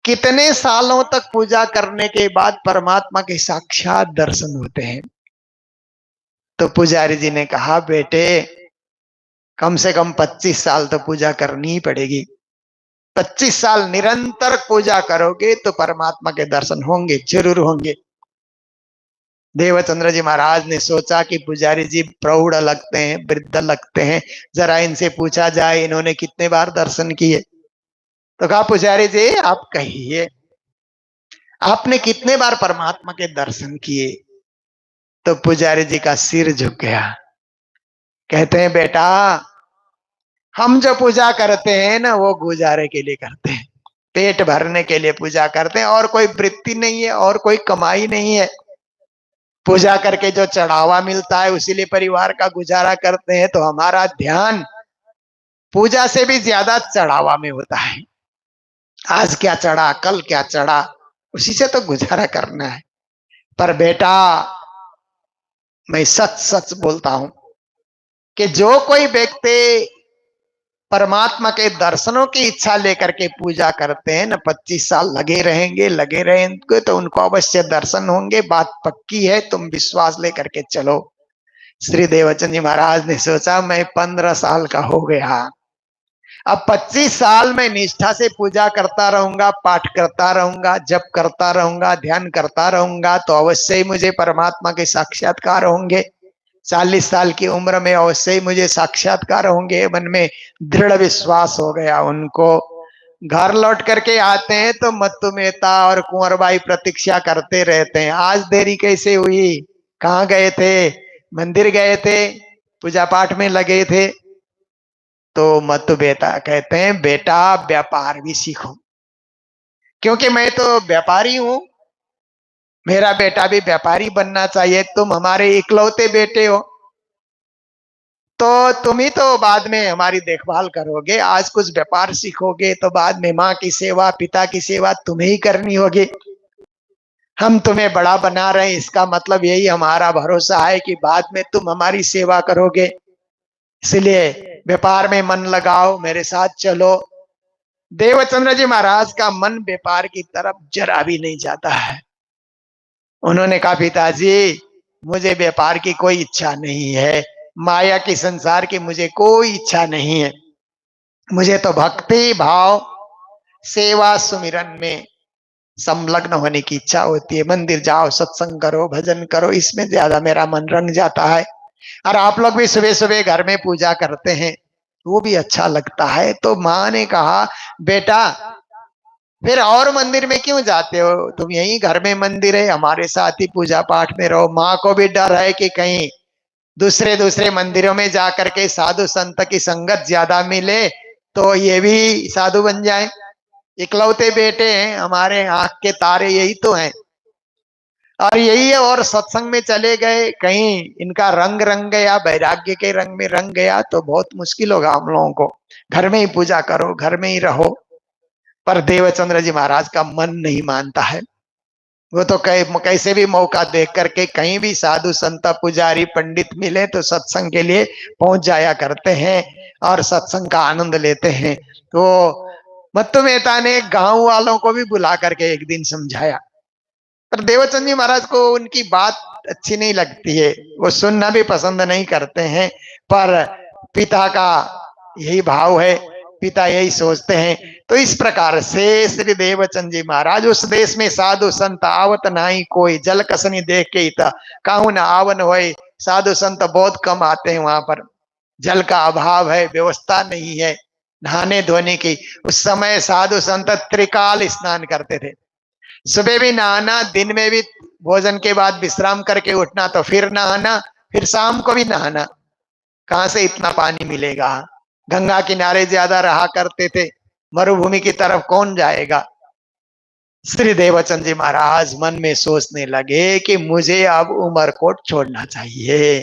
कितने सालों तक पूजा करने के बाद परमात्मा के साक्षात दर्शन होते हैं? तो पुजारी जी ने कहा बेटे कम से कम 25 साल तो पूजा करनी ही पड़ेगी। 25 साल निरंतर पूजा करोगे तो परमात्मा के दर्शन होंगे, जरूर होंगे। देवचंद्र जी महाराज ने सोचा कि पुजारी जी प्रौढ़ लगते हैं, वृद्ध लगते हैं, जरा इनसे पूछा जाए इन्होंने कितने बार दर्शन किए। तो कहा पुजारी जी आप कहिए, आपने कितने बार परमात्मा के दर्शन किए? तो पुजारी जी का सिर झुक गया। कहते हैं बेटा हम जो पूजा करते हैं ना वो गुजारे के लिए करते हैं, पेट भरने के लिए पूजा करते हैं, और कोई वृत्ति नहीं है और कोई कमाई नहीं है। पूजा करके जो चढ़ावा मिलता है उसी लिए परिवार का गुजारा करते हैं। तो हमारा ध्यान पूजा से भी ज्यादा चढ़ावा में होता है, आज क्या चढ़ा, कल क्या चढ़ा, उसी से तो गुजारा करना है। पर बेटा मैं सच सच बोलता हूं कि जो कोई व्यक्ति परमात्मा के दर्शनों की इच्छा लेकर के पूजा करते हैं ना, 25 साल लगे रहेंगे तो उनको अवश्य दर्शन होंगे, बात पक्की है, तुम विश्वास लेकर के चलो। श्री देवचंद जी महाराज ने सोचा मैं 15 साल का हो गया, अब 25 साल में निष्ठा से पूजा करता रहूंगा, पाठ करता रहूंगा, जप करता रहूंगा, ध्यान करता रहूंगा तो अवश्य ही मुझे परमात्मा के साक्षात्कार होंगे। 40 साल की उम्र में अवश्य ही मुझे साक्षात्कार होंगे। मन में दृढ़ विश्वास हो गया उनको। घर लौट करके आते हैं तो मत्तु मेहता और कुंवरबाई प्रतीक्षा करते रहते हैं, आज देरी कैसे हुई, कहाँ गए थे, मंदिर गए थे, पूजा पाठ में लगे थे। तो मत्तु मेहता कहते हैं बेटा व्यापार भी सीखो, क्योंकि मैं तो व्यापारी हूं, मेरा बेटा भी व्यापारी बनना चाहिए, तुम हमारे इकलौते बेटे हो तो तुम ही तो बाद में हमारी देखभाल करोगे, आज कुछ व्यापार सीखोगे तो बाद में माँ की सेवा, पिता की सेवा तुम्हें ही करनी होगी। हम तुम्हें बड़ा बना रहे हैं, इसका मतलब यही हमारा भरोसा है कि बाद में तुम हमारी सेवा करोगे, इसलिए व्यापार में मन लगाओ, मेरे साथ चलो। देवचंद्र जी महाराज का मन व्यापार की तरफ जरा भी नहीं जाता है। उन्होंने कहा पिताजी मुझे व्यापार की कोई इच्छा नहीं है, माया की संसार की मुझे कोई इच्छा नहीं है, मुझे तो भक्ति भाव सेवा सुमिरन में संलग्न होने की इच्छा होती है। मंदिर जाओ, सत्संग करो, भजन करो, इसमें ज्यादा मेरा मन रंग जाता है। और आप लोग भी सुबह सुबह घर में पूजा करते हैं, वो भी अच्छा लगता है। तो माँ ने कहा बेटा फिर और मंदिर में क्यों जाते हो, तुम यही घर में मंदिर है, हमारे साथ ही पूजा पाठ में रहो। माँ को भी डर है कि कहीं दूसरे दूसरे मंदिरों में जाकर के साधु संत की संगत ज्यादा मिले तो ये भी साधु बन जाए। इकलौते बेटे हैं, हमारे आंख के तारे यही तो हैं, और यही है। और सत्संग में चले गए, कहीं इनका रंग रंग गया, वैराग्य के रंग में रंग गया तो बहुत मुश्किल होगा हम लोगों को। घर में ही पूजा करो, घर में ही रहो। पर देवचंद्र जी महाराज का मन नहीं मानता है। वो तो कैसे भी मौका देख करके कहीं भी साधु संत पुजारी पंडित मिले तो सत्संग के लिए पहुंच जाया करते हैं और सत्संग का आनंद लेते हैं। तो मत्तु मेहता ने गांव वालों को भी बुला करके एक दिन समझाया, पर देवचंद जी महाराज को उनकी बात अच्छी नहीं लगती है, वो सुनना भी पसंद नहीं करते हैं। पर पिता का यही भाव है, पिता यही सोचते हैं। तो इस प्रकार से श्री देवचंद जी महाराज उस देश में साधु संत आवत नहीं कोई, जल कसनी देख के ही था कहूं न आवन होए। साधु संत बहुत कम आते हैं वहां पर, जल का अभाव है, व्यवस्था नहीं है नहाने धोने की। उस समय साधु संत त्रिकाल स्नान करते थे, सुबह भी नहाना, दिन में भी भोजन के बाद विश्राम करके उठना तो फिर नहाना, फिर शाम को भी नहाना। कहां से इतना पानी मिलेगा, गंगा किनारे ज्यादा रहा करते थे, मरुभूमि की तरफ कौन जाएगा। श्री देवचंद जी महाराज मन में सोचने लगे कि मुझे अब उमरकोट छोड़ना चाहिए,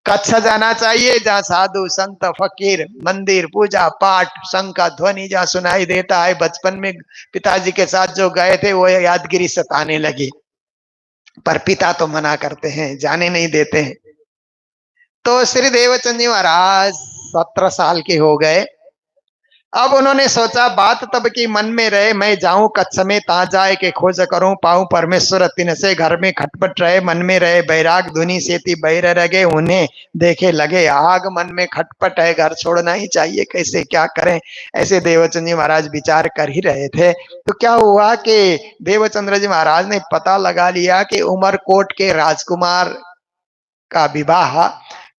कच्छ जाना चाहिए, जहाँ साधु संत फकीर, मंदिर पूजा पाठ, शंख का ध्वनि जहाँ सुनाई देता है। बचपन में पिताजी के साथ जो गए थे वो यादगिरी सताने लगी, पर पिता तो मना करते हैं, जाने नहीं देते हैं। तो श्री देवचंद जी महाराज 17 साल के हो गए। अब उन्होंने सोचा, बात तब की मन में रहे, मैं जाऊं कच्छ में ता जाए के खोज करूं, पाऊं परमेश्वर तिन से, घर में खटपट रहे, मन में रहे बैराग, धुनी सेती बैर रगे, उन्हें देखे लगे आग, मन में खटपट है, घर छोड़ना ही चाहिए, कैसे क्या करें। ऐसे देवचंद जी महाराज विचार कर ही रहे थे। तो क्या हुआ कि देवचंद्र जी महाराज ने पता लगा लिया कि उमरकोट के राजकुमार का विवाह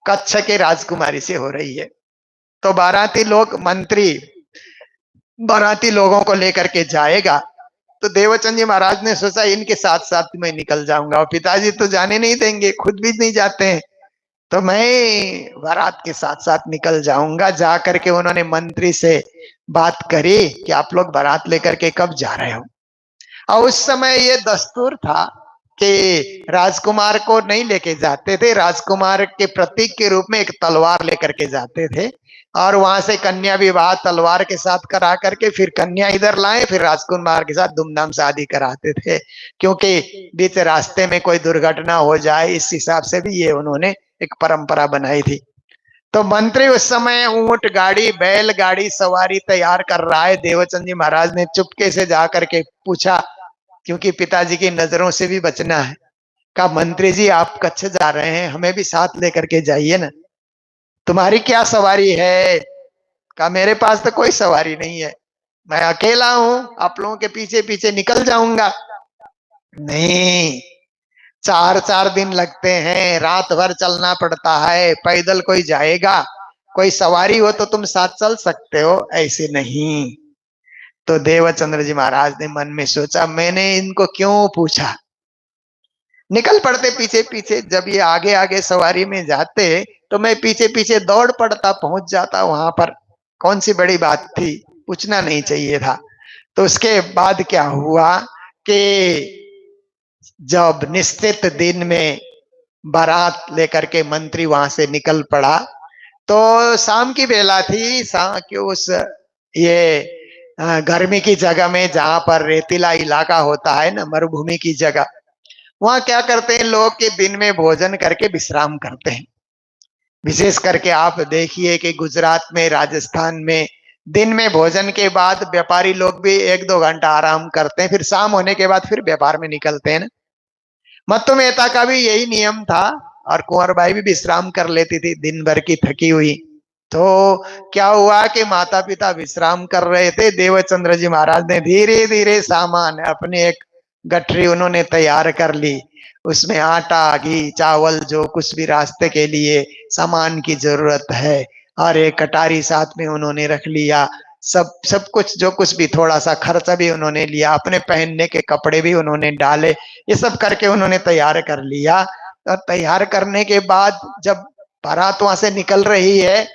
कच्छ के राजकुमारी से हो रही है। तो बाराती लोग, मंत्री बाराती लोगों को लेकर के जाएगा। तो देवचंद जी महाराज ने सोचा इनके साथ साथ मैं निकल जाऊंगा, और पिताजी तो जाने नहीं देंगे, खुद भी नहीं जाते हैं, तो मैं बारात के साथ साथ निकल जाऊंगा। जा करके उन्होंने मंत्री से बात करी कि आप लोग बारात लेकर के कब जा रहे हो। और उस समय ये दस्तूर था कि राजकुमार को नहीं लेके जाते थे, राजकुमार के प्रतीक के रूप में एक तलवार लेकर के जाते थे, और वहां से कन्या विवाह तलवार के साथ करा करके फिर कन्या इधर लाए, फिर राजकुमार के साथ धूमधाम शादी कराते थे, क्योंकि बीच रास्ते में कोई दुर्घटना हो जाए, इस हिसाब से भी ये उन्होंने एक परंपरा बनाई थी। तो मंत्री उस समय ऊंट गाड़ी बैलगाड़ी सवारी तैयार कर रहा है। देवचंद जी महाराज ने चुपके से जाकर के पूछा, क्योंकि पिताजी की नजरों से भी बचना है। कहा, मंत्री जी आप कच्छ जा रहे हैं, हमें भी साथ लेकर के जाइए ना, तुम्हारी क्या सवारी है? कहा, मेरे पास तो कोई सवारी नहीं है, मैं अकेला हूं, आप लोगों के पीछे पीछे निकल जाऊंगा। नहीं, 4-4 दिन लगते हैं, रात भर चलना पड़ता है, पैदल कोई जाएगा? कोई सवारी हो तो तुम साथ चल सकते हो, ऐसे नहीं। तो देवचंद्र जी महाराज ने मन में सोचा, मैंने इनको क्यों पूछा। निकल पड़ते पीछे पीछे। जब ये आगे आगे सवारी में जाते तो मैं पीछे पीछे दौड़ पड़ता, पहुंच जाता वहां पर। कौन सी बड़ी बात थी, पूछना नहीं चाहिए था। तो उसके बाद क्या हुआ कि जब निश्चित दिन में बारात लेकर के मंत्री वहां से निकल पड़ा, तो शाम की बेला थी। कि उस ये गर्मी की जगह में, जहां पर रेतीला इलाका होता है ना, मरुभूमि की जगह, वहां क्या करते हैं लोग कि दिन में भोजन करके विश्राम करते हैं। विशेष करके आप देखिए कि गुजरात में, राजस्थान में दिन में भोजन के बाद व्यापारी लोग भी 1-2 घंटा आराम करते हैं, फिर शाम होने के बाद फिर व्यापार में निकलते हैं ना। मत्तु मेहता का भी यही नियम था, और कुंवरबाई भी विश्राम कर लेती थी दिन भर की थकी हुई। तो क्या हुआ कि माता पिता विश्राम कर रहे थे, देवचंद्र जी महाराज ने धीरे धीरे सामान अपने एक गठरी उन्होंने तैयार कर ली। उसमें आटा, घी, चावल, जो कुछ भी रास्ते के लिए सामान की जरूरत है, और एक कटारी साथ में उन्होंने रख लिया। सब सब कुछ, जो कुछ भी, थोड़ा सा खर्चा भी उन्होंने लिया, अपने पहनने के कपड़े भी उन्होंने डाले। ये सब करके उन्होंने तैयार कर लिया। और तैयार करने के बाद जब बारात वहां से निकल रही है,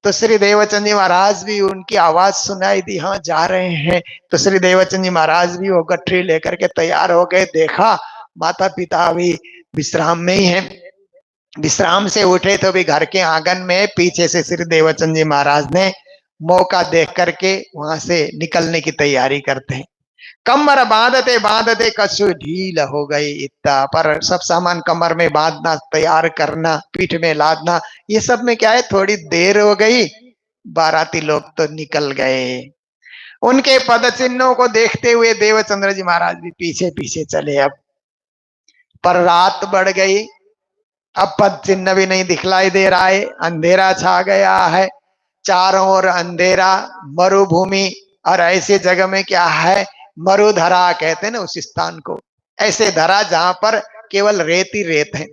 तो श्री देवचंद जी महाराज भी, उनकी आवाज सुनाई दी, हाँ जा रहे हैं। तो श्री देवचंद जी महाराज भी वो गठरी लेकर के तैयार हो गए। देखा माता पिता अभी विश्राम में ही हैं। विश्राम से उठे तो भी घर के आंगन में पीछे से श्री देवचंद जी महाराज ने मौका देख करके वहां से निकलने की तैयारी करते हैं। कमर बांधते बांधते कछु ढील हो गई इतना, पर सब सामान कमर में बांधना, तैयार करना, पीठ में लादना, ये सब में क्या है, थोड़ी देर हो गई। बाराती लोग तो निकल गए। उनके पद चिन्हों को देखते हुए देवचंद्र जी महाराज भी पीछे पीछे चले। अब पर रात बढ़ गई, अब पद चिन्ह भी नहीं दिखलाई दे रहा है, अंधेरा छा गया है, चारों ओर अंधेरा, मरुभूमि। और ऐसे जगह में क्या है, मरुधरा कहते हैं ना उस स्थान को, ऐसे धरा जहां पर केवल रेत ही रेत है।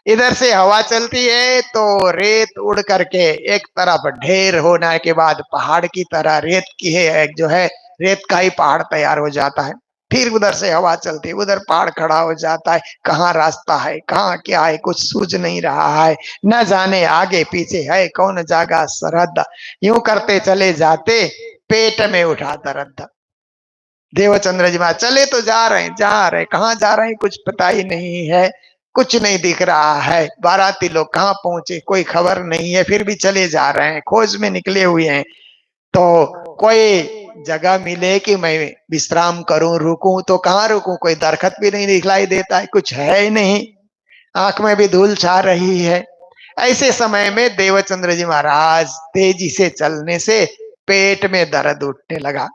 इधर से हवा चलती है तो रेत उड़ करके एक तरफ ढेर होने के बाद पहाड़ की तरह रेत की है, एक जो है रेत का ही पहाड़ तैयार हो जाता है। फिर उधर से हवा चलती है, उधर पहाड़ खड़ा हो जाता है। कहाँ रास्ता है, कहाँ क्या है, कुछ सूझ नहीं रहा है, न जाने आगे पीछे है कौन जागा सरहद। यूं करते चले जाते, पेट में उठा दर्द। देवचंद्र जी महाराज चले तो जा रहे कहाँ जा रहे हैं कुछ पता ही नहीं है, कुछ नहीं दिख रहा है। बाराती लोग कहाँ पहुंचे कोई खबर नहीं है, फिर भी चले जा रहे हैं, खोज में निकले हुए हैं। तो कोई जगह मिले कि मैं विश्राम करूं, रुकूं, तो कहाँ रुकूं, कोई दरखत भी नहीं दिखलाई देता है, कुछ है ही नहीं, आंख में भी धूल छा रही है। ऐसे समय में देवचंद्र जी महाराज तेजी से चलने से पेट में दर्द उठने लगा।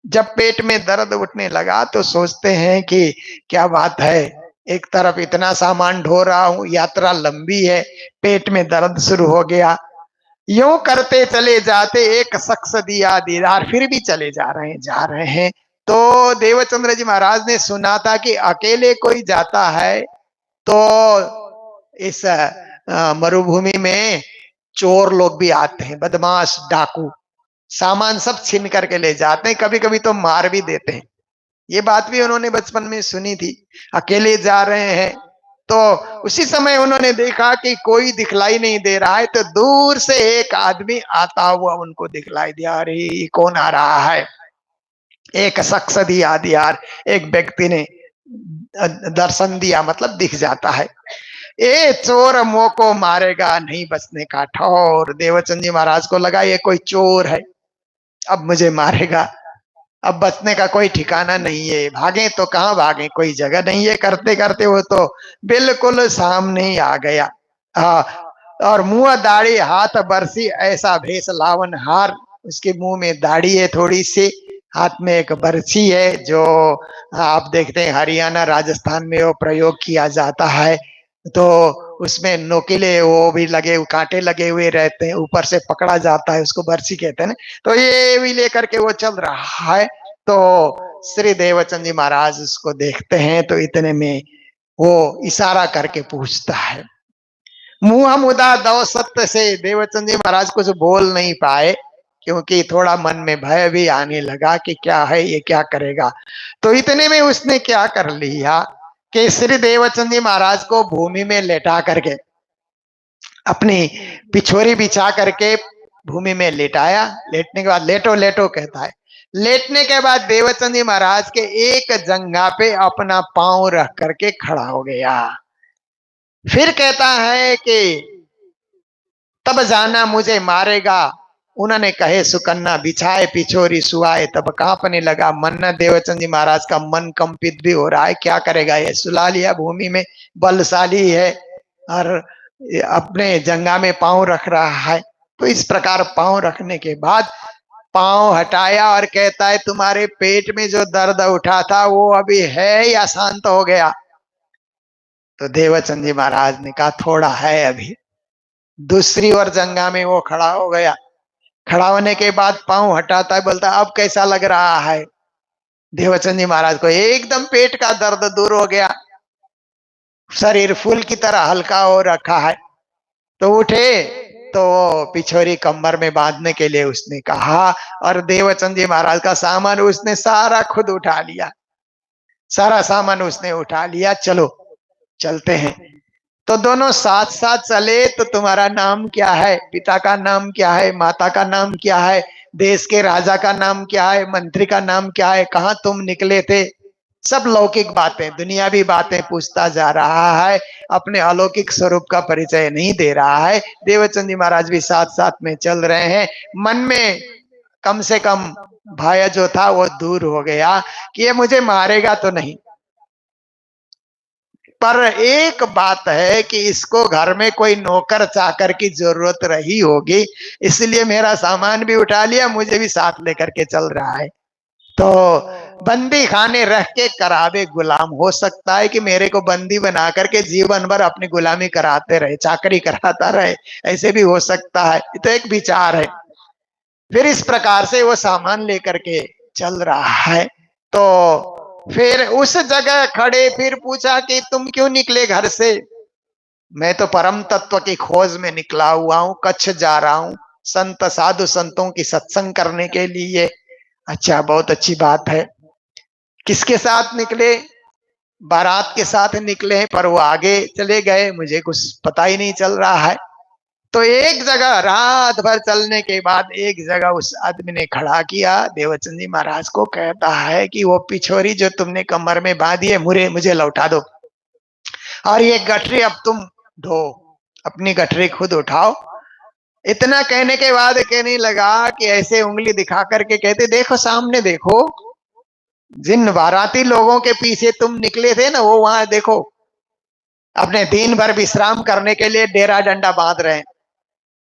जब पेट में दर्द उठने लगा तो सोचते हैं कि क्या बात है, एक तरफ इतना सामान ढो रहा हूं, यात्रा लंबी है, पेट में दर्द शुरू हो गया। यूं करते चले जाते, एक शख्स दिया दीदार, फिर भी चले जा रहे हैं। तो देवचंद्र जी महाराज ने सुना था कि अकेले कोई जाता है तो इस मरुभूमि में चोर लोग भी आते हैं, बदमाश डाकू, सामान सब छीन करके ले जाते हैं, कभी कभी तो मार भी देते हैं। ये बात भी उन्होंने बचपन में सुनी थी। अकेले जा रहे हैं तो उसी समय उन्होंने देखा कि कोई दिखलाई नहीं दे रहा है, तो दूर से एक आदमी आता हुआ उनको दिखलाई दिया। अरे ये कौन आ रहा है, एक शख्स दिया यार, एक व्यक्ति ने दर्शन दिया, मतलब दिख जाता है। ए चोर मोह को मारेगा नहीं बचने का ठौर। देवचंद जी महाराज को लगा ये कोई चोर है, अब मुझे मारेगा, अब बचने का कोई ठिकाना नहीं है, भागे तो कहाँ भागे, कोई जगह नहीं है। करते करते वो तो बिल्कुल सामने ही आ गया। और मुंह दाढ़ी हाथ बरसी ऐसा भेष लावन हार। उसके मुंह में दाढ़ी है थोड़ी सी, हाथ में एक बरसी है, जो आप देखते हैं हरियाणा राजस्थान में वो प्रयोग किया जाता है। तो उसमें नोकीले वो भी लगे, कांटे लगे हुए रहते हैं, ऊपर से पकड़ा जाता है, उसको बरसी कहते हैं ना। तो ये भी लेकर के वो चल रहा है। तो श्री देवचंद जी महाराज उसको देखते हैं, तो इतने में वो इशारा करके पूछता है। मुंह मुदा दो सत्य से देवचंद जी महाराज कुछ बोल नहीं पाए, क्योंकि थोड़ा मन में भय भी आने लगा कि क्या है ये, क्या करेगा। तो इतने में उसने क्या कर लिया कि श्री देवचंद जी महाराज को भूमि में लेटा करके, अपनी पिछोरी बिछा करके भूमि में लेटाया। लेटने के बाद लेटो लेटो कहता है। लेटने के बाद देवचंद जी महाराज के एक जंघा पे अपना पांव रख करके खड़ा हो गया। फिर कहता है कि तब जाना मुझे मारेगा, उन्होंने कहे सुकन्ना, बिछाए पिछोरी सुआए, तब कांपने लगा मन। देवचंद जी महाराज का मन कंपित भी हो रहा है, क्या करेगा ये, सुला लिया भूमि में, बलशाली है और अपने जंगा में पांव रख रहा है। तो इस प्रकार पांव रखने के बाद पांव हटाया और कहता है तुम्हारे पेट में जो दर्द उठा था वो अभी है या शांत हो गया? तो देवचंद जी महाराज ने कहा थोड़ा है अभी। दूसरी ओर जंगा में वो खड़ा हो गया। खड़ा होने के बाद पांव हटाता है, बोलता है अब कैसा लग रहा है? देवचंद जी महाराज को एकदम पेट का दर्द दूर हो गया, शरीर फूल की तरह हल्का हो रखा है। तो उठे तो पिछोरी कमर में बांधने के लिए उसने कहा, और देवचंद जी महाराज का सामान उसने सारा खुद उठा लिया, सारा सामान उसने उठा लिया। चलो चलते हैं। तो दोनों साथ साथ चले। तो तुम्हारा नाम क्या है, पिता का नाम क्या है, माता का नाम क्या है, देश के राजा का नाम क्या है, मंत्री का नाम क्या है, कहाँ तुम निकले थे, सब लौकिक बातें, दुनियावी बातें पूछता जा रहा है, अपने अलौकिक स्वरूप का परिचय नहीं दे रहा है। देवचंद जी महाराज भी साथ साथ में चल रहे हैं। मन में कम से कम भय जो था वो दूर हो गया कि ये मुझे मारेगा तो नहीं। पर एक बात है कि इसको घर में कोई नौकर चाकर की जरूरत रही होगी, इसलिए मेरा सामान भी उठा लिया, मुझे भी साथ लेकर के चल रहा है। तो बंदी खाने रख के करावे गुलाम, हो सकता है कि मेरे को बंदी बना करके जीवन भर अपनी गुलामी कराते रहे, चाकरी कराता रहे, ऐसे भी हो सकता है। तो एक विचार है। फिर इस प्रकार से वो सामान लेकर के चल रहा है। तो फिर उस जगह खड़े फिर पूछा कि तुम क्यों निकले घर से? मैं तो परम तत्व की खोज में निकला हुआ हूँ, कच्छ जा रहा हूँ संत साधु संतों की सत्संग करने के लिए। अच्छा, बहुत अच्छी बात है। किसके साथ निकले? बारात के साथ निकले हैं, पर वो आगे चले गए, मुझे कुछ पता ही नहीं चल रहा है। तो एक जगह रात भर चलने के बाद एक जगह उस आदमी ने खड़ा किया, देवचंद जी महाराज को, कहता है कि वो पिछोरी जो तुमने कमर में बांधी है मुझे लौटा दो, और ये गठरी अब तुम ढो, अपनी गठरी खुद उठाओ। इतना कहने के बाद कहने लगा कि ऐसे उंगली दिखा करके कहते, देखो सामने देखो, जिन बाराती लोगों के पीछे तुम निकले थे ना, वो वहां देखो अपने दिन भर विश्राम करने के लिए डेरा डंडा बांध रहे हैं।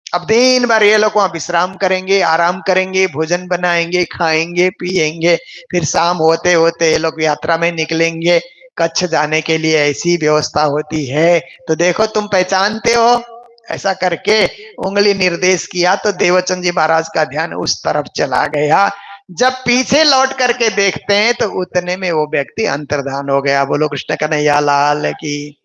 अब दिन भर ये लोग वहां विश्राम करेंगे, आराम करेंगे, भोजन बनाएंगे, खाएंगे पिएंगे, फिर शाम होते होते ये लोग यात्रा में निकलेंगे कच्छ जाने के लिए, ऐसी व्यवस्था होती है। तो देखो तुम पहचानते हो? ऐसा करके उंगली निर्देश किया। तो देवचंद जी महाराज का ध्यान उस तरफ चला गया। जब पीछे लौट करके देखते हैं तो उतने में वो व्यक्ति अंतर्धान हो गया। बोलो कृष्ण कन्हैया लाल की।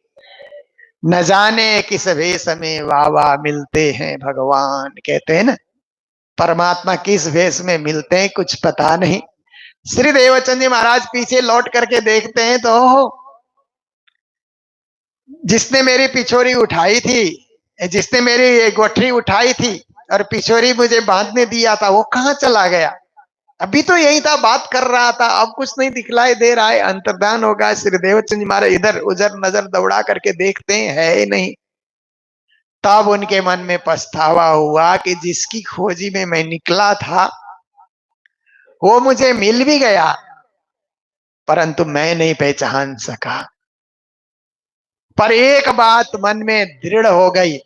न जाने किस भेष में वाह मिलते हैं भगवान, कहते हैं ना, परमात्मा किस भेष में मिलते हैं कुछ पता नहीं। श्री देवचंद जी महाराज पीछे लौट करके देखते हैं तो जिसने मेरी पिछोरी उठाई थी, जिसने मेरी गोठरी उठाई थी और पिछोरी मुझे बांधने दिया था, वो कहाँ चला गया? अभी तो यही था, बात कर रहा था, अब कुछ नहीं दिखलाई दे रहा है, अंतर्धान होगा। श्री देवचंद जी महाराज इधर उधर नजर दौड़ा करके देखते हैं, है ही नहीं। तब उनके मन में पछतावा हुआ कि जिसकी खोजी में मैं निकला था वो मुझे मिल भी गया, परंतु मैं नहीं पहचान सका। पर एक बात मन में दृढ़ हो गई,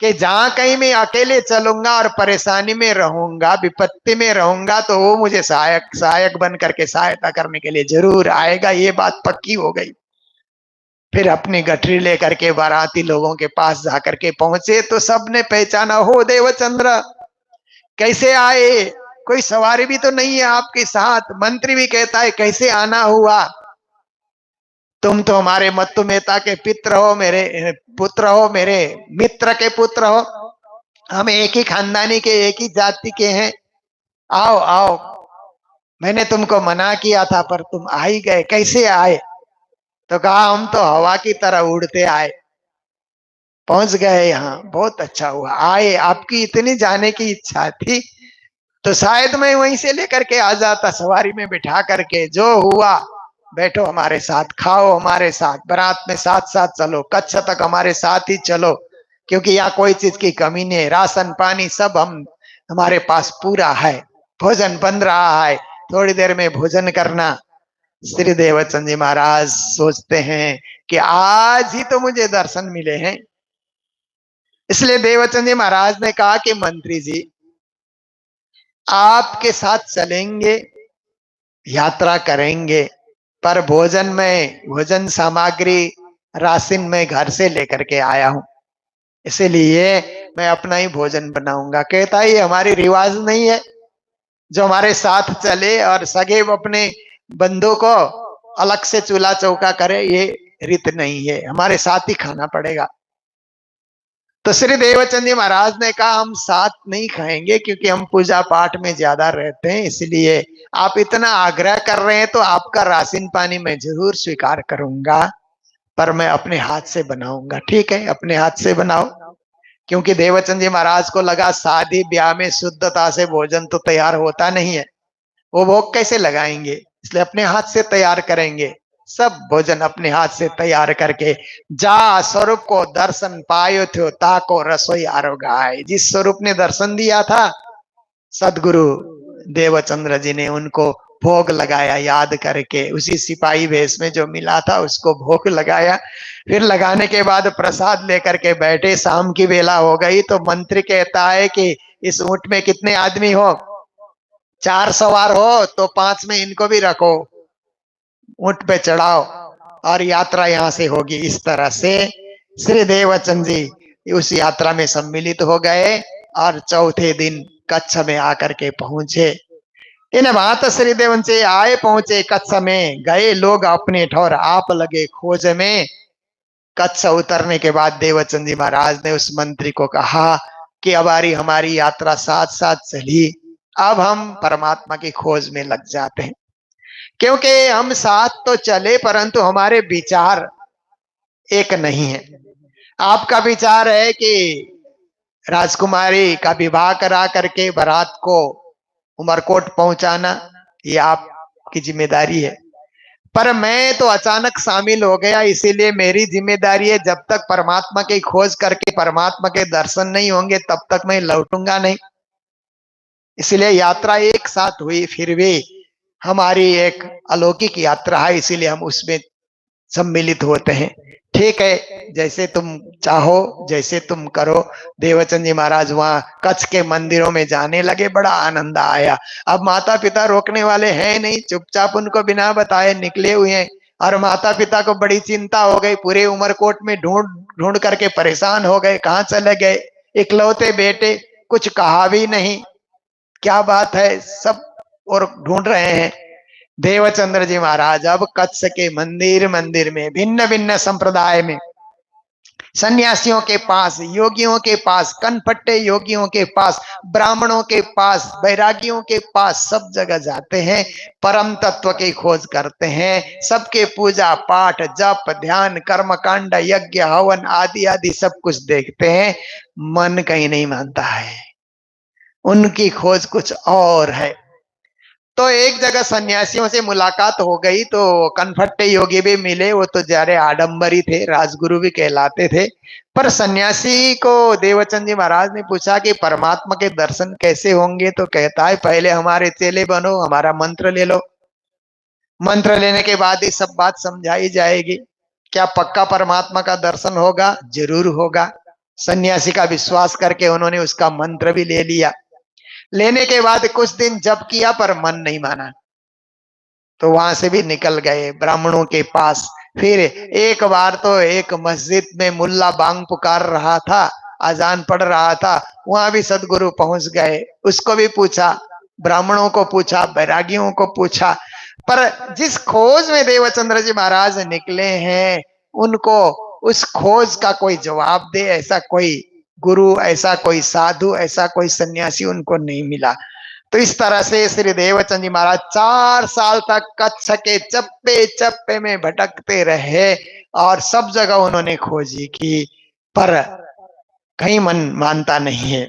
कि जहां कहीं मैं अकेले चलूंगा और परेशानी में रहूंगा, विपत्ति में रहूंगा, तो वो मुझे सहायक सहायक बन करके सहायता करने के लिए जरूर आएगा। ये बात पक्की हो गई। फिर अपनी गठरी लेकर के बाराती लोगों के पास जाकर के पहुंचे तो सबने पहचाना, हो देवचंद्र, कैसे आए? कोई सवारी भी तो नहीं है आपके साथ। मंत्री भी कहता है कैसे आना हुआ? तुम तो हमारे मत्तु मेहता के पित्र हो, मेरे पुत्र हो, मेरे मित्र के पुत्र हो। हम एक ही खानदानी के, एक ही जाति के हैं। आओ आओ, मैंने तुमको मना किया था पर तुम आ ही गए, कैसे आए? तो कहा हम तो हवा की तरह उड़ते आए, पहुंच गए यहाँ, बहुत अच्छा हुआ आए। आपकी इतनी जाने की इच्छा थी तो शायद मैं वहीं से लेकर के आ जाता, सवारी में बिठा करके। जो हुआ, बैठो हमारे साथ, खाओ हमारे साथ, बारात में साथ साथ चलो, कच्छ तक हमारे साथ ही चलो, क्योंकि यहाँ कोई चीज की कमी नहीं है। राशन पानी सब हमारे पास पूरा है, भोजन बन रहा है, थोड़ी देर में भोजन करना। श्री देवचंद जी महाराज सोचते हैं कि आज ही तो मुझे दर्शन मिले हैं। इसलिए देवचंद जी महाराज ने कहा कि मंत्री जी, आपके साथ चलेंगे, यात्रा करेंगे, पर भोजन में, भोजन सामग्री, राशन में घर से लेकर के आया हूं, इसीलिए मैं अपना ही भोजन बनाऊंगा। कहता है ये हमारी रिवाज नहीं है, जो हमारे साथ चले और सगे अपने बंधु को अलग से चूल्हा चौका करे, ये रीत नहीं है, हमारे साथ ही खाना पड़ेगा। तो श्री देवचंद जी महाराज ने कहा हम साथ नहीं खाएंगे, क्योंकि हम पूजा पाठ में ज्यादा रहते हैं, इसलिए आप इतना आग्रह कर रहे हैं तो आपका राशन पानी मैं जरूर स्वीकार करूंगा, पर मैं अपने हाथ से बनाऊंगा। ठीक है, अपने हाथ से बनाओ। क्योंकि देवचंद जी महाराज को लगा शादी ब्याह में शुद्धता से भोजन तो तैयार होता नहीं है, वो भोग कैसे लगाएंगे, इसलिए अपने हाथ से तैयार करेंगे। सब भोजन अपने हाथ से तैयार करके, जा स्वरूप को दर्शन पायो थे ताको रसोई आरोगाय। जिस स्वरूप ने दर्शन दिया था सदगुरु देवचंद्र जी ने, उनको भोग लगाया याद करके, उसी सिपाही वेश में जो मिला था उसको भोग लगाया। फिर लगाने के बाद प्रसाद लेकर के बैठे, शाम की बेला हो गई तो मंत्री कहता है कि इस ऊंट में कितने आदमी हो? 4 सवार हो तो 5 में इनको भी रखो, ऊंट पे चढ़ाओ और यात्रा यहाँ से होगी। इस तरह से श्री देवचंद जी उस यात्रा में सम्मिलित हो गए और चौथे दिन कच्छ में आकर के पहुंचे। इन बात श्री देवन से आए पहुंचे कच्छ में, गए लोग अपने ठौर, आप लगे खोज में। कच्छ उतरने के बाद देवचंद जी महाराज ने उस मंत्री को कहा कि अब हमारी यात्रा साथ साथ चली, अब हम परमात्मा की खोज में लग जाते हैं। क्योंकि हम साथ तो चले परंतु हमारे विचार एक नहीं है। आपका विचार है कि राजकुमारी का विवाह करा करके बारात को उमरकोट पहुंचाना, ये आपकी जिम्मेदारी है, पर मैं तो अचानक शामिल हो गया, इसीलिए मेरी जिम्मेदारी है जब तक परमात्मा की खोज करके परमात्मा के दर्शन नहीं होंगे तब तक मैं लौटूंगा नहीं। इसलिए यात्रा एक साथ हुई, फिर भी हमारी एक अलौकिक यात्रा है, इसीलिए हम उसमें सम्मिलित होते हैं। ठीक है, जैसे तुम चाहो, जैसे तुम करो। देवचंद जी महाराज वहां कच्छ के मंदिरों में जाने लगे, बड़ा आनंद आया। अब माता पिता रोकने वाले हैं नहीं, चुपचाप उनको बिना बताए निकले हुए हैं। और माता पिता को बड़ी चिंता हो गई, पूरे उमरकोट में ढूंढ ढूंढ करके परेशान हो गए, कहाँ चले गए इकलौते बेटे, कुछ कहा भी नहीं, क्या बात है, सब और ढूंढ रहे हैं। देवचंद्र जी महाराज अब कच्छ के मंदिर मंदिर में, भिन्न भिन्न संप्रदाय में, सन्यासियों के पास, योगियों के पास, कनपट्टे योगियों के पास, ब्राह्मणों के पास, बैरागियों के पास, सब जगह जाते हैं, परम तत्व की खोज करते हैं। सबके पूजा पाठ, जप, ध्यान, कर्मकांड, यज्ञ, हवन आदि आदि सब कुछ देखते हैं, मन कहीं नहीं मानता है, उनकी खोज कुछ और है। तो एक जगह सन्यासियों से मुलाकात हो गई तो कनफट्टे योगी भी मिले, वो तो जरे आडंबरी थे, राजगुरु भी कहलाते थे। पर सन्यासी को देवचंद जी महाराज ने पूछा कि परमात्मा के दर्शन कैसे होंगे, तो कहता है पहले हमारे चेले बनो, हमारा मंत्र ले लो, मंत्र लेने के बाद ही सब बात समझाई जाएगी। क्या पक्का परमात्मा का दर्शन होगा? जरूर होगा। सन्यासी का विश्वास करके उन्होंने उसका मंत्र भी ले लिया। लेने के बाद कुछ दिन जप किया पर मन नहीं माना, तो वहां से भी निकल गए ब्राह्मणों के पास। फिर एक बार तो एक मस्जिद में मुल्ला बांग पुकार रहा था, अजान पढ़ रहा था, वहां भी सदगुरु पहुंच गए। उसको भी पूछा, ब्राह्मणों को पूछा, बैरागियों को पूछा, पर जिस खोज में देवचंद्र जी महाराज निकले हैं उनको उस खोज का कोई जवाब दे ऐसा कोई गुरु, ऐसा कोई साधु, ऐसा कोई सन्यासी उनको नहीं मिला। तो इस तरह से श्री देवचंद जी महाराज 4 साल तक कच्छ के चप्पे चप्पे में भटकते रहे और सब जगह उन्होंने खोजी की, पर कहीं मन मानता नहीं है।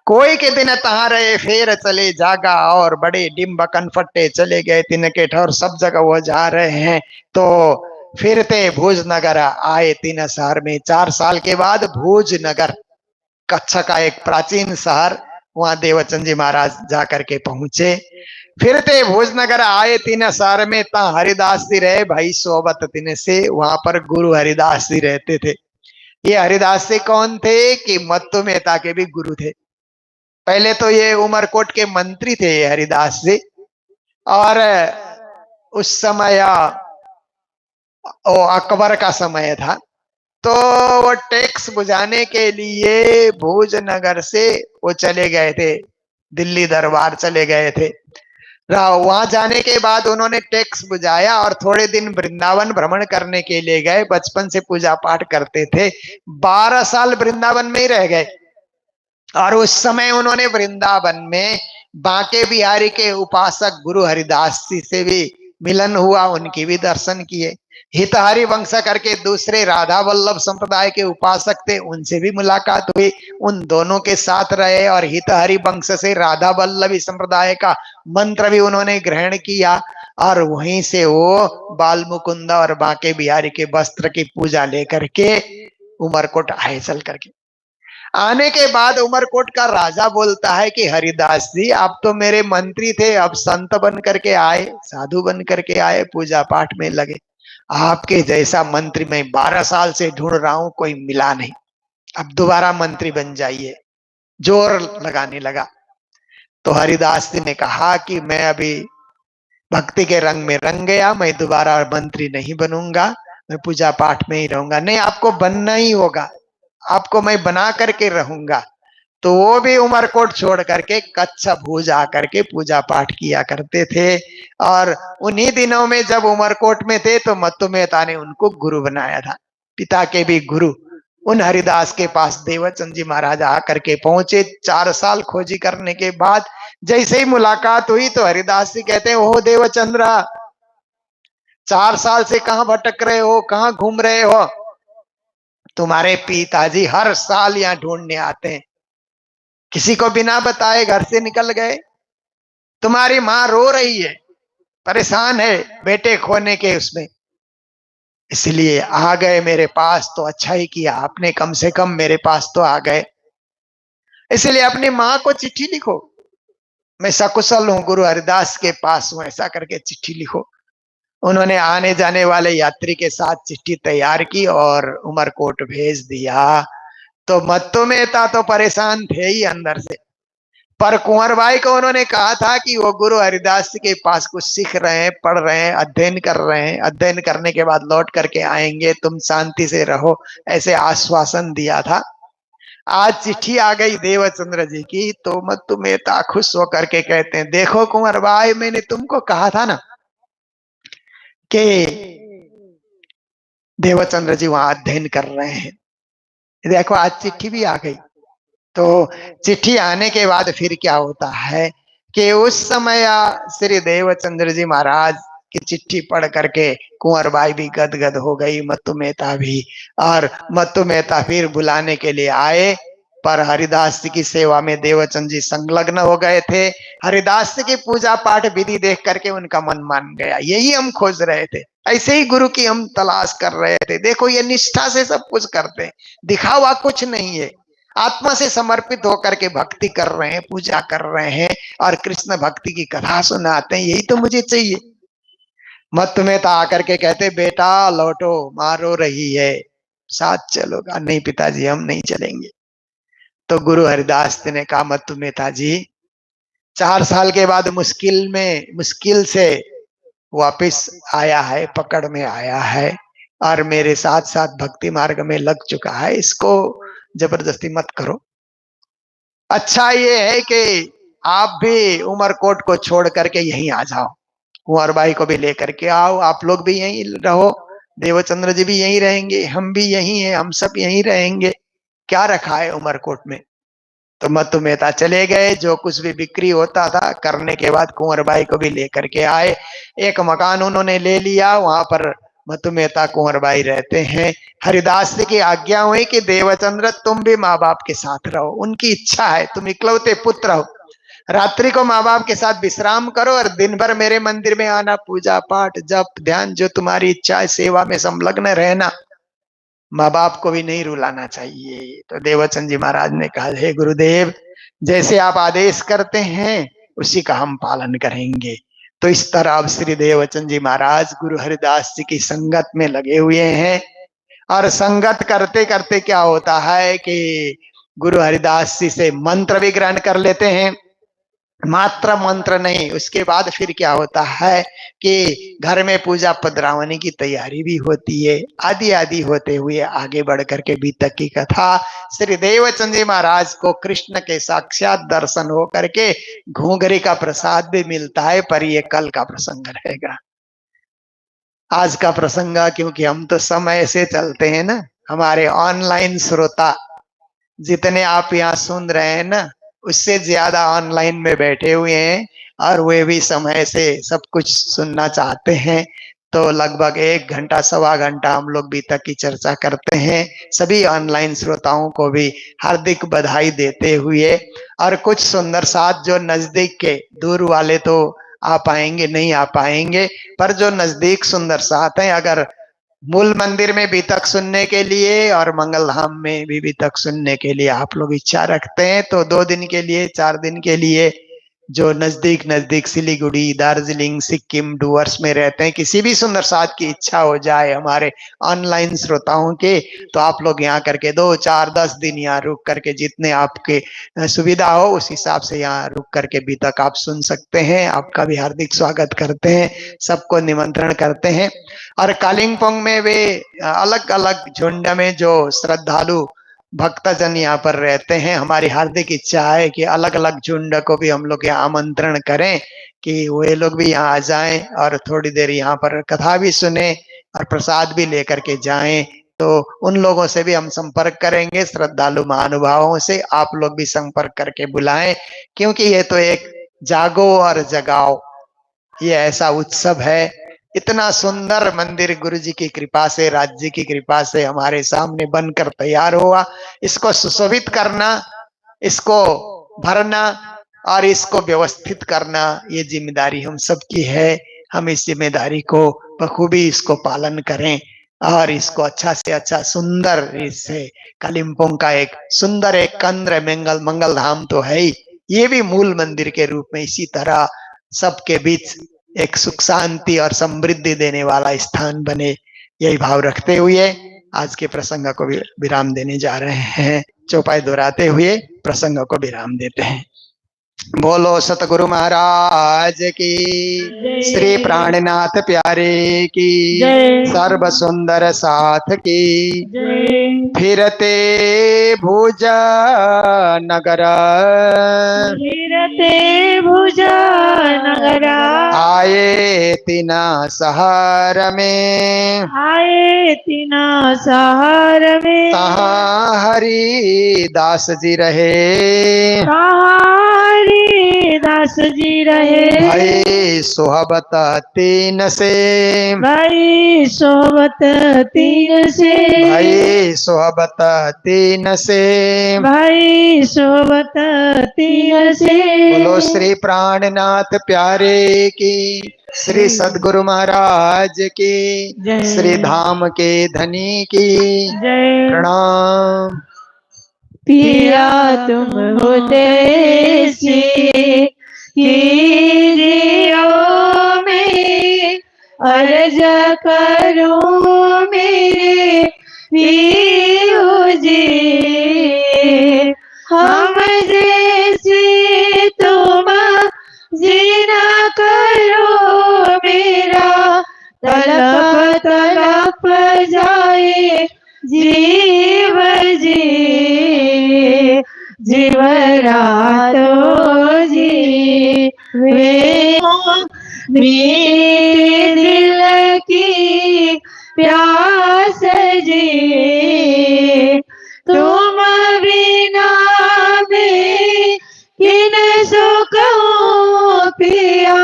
कोई के दिन तहां रहे फेर चले जागा, और बड़े डिम्ब कनफट्टे चले गए तिनके ठौर, सब जगह वो जा रहे हैं। तो फिरते भुज नगर आए 3 शहर में। 4 साल के बाद भुज नगर, कच्छ का एक प्राचीन शहर, वहां देवचंद जी महाराज जाकर के पहुंचे। फिरते भोजनगर आए 3 शहर में, ता हरिदास जी रहे भाई सोबत 3 से, वहां पर गुरु हरिदास जी रहते थे। ये हरिदास जी कौन थे कि मत्तु मेहता के भी गुरु थे। पहले तो ये उमरकोट के मंत्री थे ये हरिदास जी, और उस समय अकबर का समय था, तो वो टैक्स बुझाने के लिए भुज नगर से वो चले गए थे, दिल्ली दरबार चले गए थे। वहां जाने के बाद उन्होंने टैक्स बुझाया और थोड़े दिन वृंदावन भ्रमण करने के लिए गए। बचपन से पूजा पाठ करते थे, 12 साल वृंदावन में ही रह गए। और उस समय उन्होंने वृंदावन में बांके बिहारी के उपासक गुरु हरिदास जी से भी मिलन हुआ, उनके भी दर्शन किए। हितहरि वंश करके दूसरे राधा वल्लभ संप्रदाय के उपासक थे, उनसे भी मुलाकात हुई, उन दोनों के साथ रहे। और हितहरि वंश से राधा वल्लभी संप्रदाय का मंत्र भी उन्होंने ग्रहण किया, और वहीं से वो बाल मुकुंद और बांके बिहारी के वस्त्र की पूजा लेकर के उमरकोट आए। चल करके आने के बाद उमरकोट का राजा बोलता है कि हरिदास जी आप तो मेरे मंत्री थे, अब संत बन करके आए, साधु बन करके आए, पूजा पाठ में लगे। आपके जैसा मंत्री मैं 12 साल से ढूंढ रहा हूं, कोई मिला नहीं, अब दोबारा मंत्री बन जाइए। जोर लगाने लगा। तो हरिदास जी ने कहा कि मैं अभी भक्ति के रंग में रंग गया, मैं दोबारा मंत्री नहीं बनूंगा, मैं पूजा पाठ में ही रहूंगा। नहीं, आपको बनना ही होगा, आपको मैं बना करके रहूंगा। तो वो भी उमरकोट छोड़ करके कच्छ भुज आकर के पूजा पाठ किया करते थे। और उन्हीं दिनों में जब उमरकोट में थे तो मत्तु मेहता ने उनको गुरु बनाया था, पिता के भी गुरु। उन हरिदास के पास देवचंद जी महाराज आकर के पहुंचे। 4 साल खोजी करने के बाद जैसे ही मुलाकात हुई तो हरिदास जी कहते हैं, ओह देवचंद्रा, 4 साल से कहां भटक रहे हो, कहां घूम रहे हो? तुम्हारे पिताजी हर साल यहाँ ढूंढने आते हैं, किसी को बिना बताए घर से निकल गए। तुम्हारी माँ रो रही है, परेशान है बेटे खोने के उसमें, इसलिए आ गए मेरे पास। तो अच्छा ही किया आपने, कम से कम मेरे पास तो आ गए। इसलिए अपनी माँ को चिट्ठी लिखो, मैं सकुशल हूं, गुरु हरिदास के पास हूं, ऐसा करके चिट्ठी लिखो। उन्होंने आने जाने वाले यात्री के साथ चिट्ठी तैयार की और उमरकोट भेज दिया। तो मत्तु मेहता तो परेशान थे ही अंदर से, पर कुंवर भाई को उन्होंने कहा था कि वो गुरु हरिदास जी के पास कुछ सीख रहे हैं, पढ़ रहे हैं, अध्ययन कर रहे हैं, अध्ययन करने के बाद लौट करके आएंगे, तुम शांति से रहो, ऐसे आश्वासन दिया था। आज चिट्ठी आ गई देवचंद्र जी की, तो मत्तु मेहता खुश होकर के कहते हैं, देखो कुंवर भाई, मैंने तुमको कहा था ना कि देवचंद्र जी वहां अध्ययन कर रहे हैं। देखो आज चिट्ठी भी आ गई। तो चिट्ठी आने के बाद फिर क्या होता है कि उस समय श्री देवचंद्र जी महाराज की चिट्ठी पढ़ करके कुंवर बाई भी गदगद हो गई, मत्तु मेहता भी। और मत्तु मेहता फिर बुलाने के लिए आए, पर हरिदास जी की सेवा में देवचंद जी संलग्न हो गए थे। हरिदास जी की पूजा पाठ विधि देख करके उनका मन मान गया, यही हम खोज रहे थे, ऐसे ही गुरु की हम तलाश कर रहे थे। देखो ये निष्ठा से सब कुछ करते हैं, दिखावा कुछ नहीं है, आत्मा से समर्पित होकर के भक्ति कर रहे हैं, पूजा कर रहे हैं और कृष्ण भक्ति की कथा सुनाते हैं, यही तो मुझे चाहिए। मत्तु मेहता आकर के कहते, बेटा लौटो, माँ रो रही है, साथ चलोगा? नहीं पिताजी, हम नहीं चलेंगे। तो गुरु हरिदास ने कहा मत मेहता जी, 4 साल के बाद मुश्किल से वापिस आया है, पकड़ में आया है और मेरे साथ साथ भक्ति मार्ग में लग चुका है, इसको जबरदस्ती मत करो। अच्छा ये है कि आप भी उमरकोट को छोड़ करके यहीं आ जाओ, कुंवर बाई को भी लेकर के आओ, आप लोग भी यहीं रहो, देवचंद्र जी भी यहीं रहेंगे, हम भी यहीं हैं, हम सब यहीं रहेंगे, क्या रखा है उमरकोट में। तो मत्तु मेहता चले गए, जो कुछ भी बिक्री होता था करने के बाद कुंवर बाई को भी लेकर के आए। एक मकान उन्होंने ले लिया, वहां पर मत्तु मेहता कुंवर बाई रहते हैं। हरिदास जी की आज्ञा हुई कि देवचंद्र तुम भी माँ बाप के साथ रहो, उनकी इच्छा है, तुम इकलौते पुत्र हो, रात्रि को माँ बाप के साथ विश्राम करो और दिन भर मेरे मंदिर में आना, पूजा पाठ जप ध्यान जो तुम्हारी इच्छा है सेवा में संलग्न रहना, माँ बाप को भी नहीं रुलाना चाहिए। तो देवचंद जी महाराज ने कहा हे गुरुदेव, जैसे आप आदेश करते हैं उसी का हम पालन करेंगे। तो इस तरह अब श्री देवचंद जी महाराज गुरु हरिदास जी की संगत में लगे हुए हैं और संगत करते करते क्या होता है कि गुरु हरिदास जी से मंत्र भी ग्रहण कर लेते हैं। मात्र मंत्र नहीं, उसके बाद फिर क्या होता है कि घर में पूजा पधरावनी की तैयारी भी होती है। आदि आदि होते हुए आगे बढ़ करके बीतक की कथा, श्री देवचंद जी महाराज को कृष्ण के साक्षात दर्शन हो करके घूंघरी का प्रसाद भी मिलता है, पर ये कल का प्रसंग रहेगा। आज का प्रसंग, क्योंकि हम तो समय से चलते हैं ना, हमारे ऑनलाइन श्रोता जितने आप यहाँ सुन रहे हैं ना, उससे ज्यादा ऑनलाइन में बैठे हुए हैं और वे भी समय से सब कुछ सुनना चाहते हैं। तो लगभग 1 घंटा 1.25 घंटा हम लोग बीतक की चर्चा करते हैं। सभी ऑनलाइन श्रोताओं को भी हार्दिक बधाई देते हुए, और कुछ सुंदर साथ जो नजदीक के, दूर वाले तो आ पाएंगे नहीं आ पाएंगे, पर जो नजदीक सुंदर साथ हैं, अगर मूल मंदिर में बीतक सुनने के लिए और मंगल धाम में भी बीतक सुनने के लिए आप लोग इच्छा रखते हैं, तो 2 दिन के लिए 4 दिन के लिए जो नजदीक नजदीक सिलीगुड़ी, दार्जिलिंग, सिक्किम, डुवर्स में रहते हैं, किसी भी सुंदर साथ की इच्छा हो जाए हमारे ऑनलाइन श्रोताओं के, तो आप लोग यहाँ करके 2, 4, 10 दिन यहाँ रुक करके जितने आपके सुविधा हो उस हिसाब से यहाँ रुक करके बीतक आप सुन सकते हैं। आपका भी हार्दिक स्वागत करते हैं, सबको निमंत्रण करते हैं। और कालिंपोंग में वे अलग अलग झुंड में जो श्रद्धालु भक्तजन यहाँ पर रहते हैं, हमारी हार्दिक इच्छा है कि अलग अलग झुंड को भी हम लोग यहाँ आमंत्रण करें कि वे लोग भी यहाँ आ जाएं और थोड़ी देर यहाँ पर कथा भी सुने और प्रसाद भी लेकर के जाएं। तो उन लोगों से भी हम संपर्क करेंगे, श्रद्धालु महानुभावों से आप लोग भी संपर्क करके बुलाएं, क्योंकि ये तो एक जागो और जगाओ, ये ऐसा उत्सव है। इतना सुंदर मंदिर गुरु जी की कृपा से, राज्य जी की कृपा से हमारे सामने बनकर तैयार हुआ। इसको सुशोभित करना, इसको भरना और इसको व्यवस्थित करना, ये जिम्मेदारी हम सबकी है। हम इस जिम्मेदारी को बखूबी इसको पालन करें और इसको अच्छा से अच्छा सुंदर, इससे कालिंपोंग का एक सुंदर एक केंद्र मंगल धाम तो है ही, ये भी मूल मंदिर के रूप में इसी तरह सबके बीच एक सुख शांति और समृद्धि देने वाला स्थान बने, यही भाव रखते हुए आज के प्रसंग को विराम देने जा रहे हैं। चौपाई दोहराते हुए प्रसंग को विराम देते हैं। बोलो सतगुरु महाराज की, श्री प्राणनाथ प्यारे की, सर्व सुंदर साथ की, फिरते भुजा नगर, फिरते भुजा नगर, आए तिना शहर में, आए तिना शहर में, तहाँ हरि दास जी रहे, हरि दास जी रहे, भाई सोहबत तीन से, भाई सोहबत तीन से, भाई सोहबत तीन से, भाई सोहबत तीन से। बोलो श्री प्राणनाथ प्यारे की, श्री सद्गुरु महाराज की, श्री धाम के धनी की जय। प्रणाम। पिया तुम हो देसी कीजियो में, अर्ज करूं मेरे पियो जी, हम जैसे तुम जीना करो मेरा, तड़प तड़प जाए जीव जी, जीव रातो जी वे मेरे दिल की प्यास जी, तुम बिना मैं किन सुख पिया,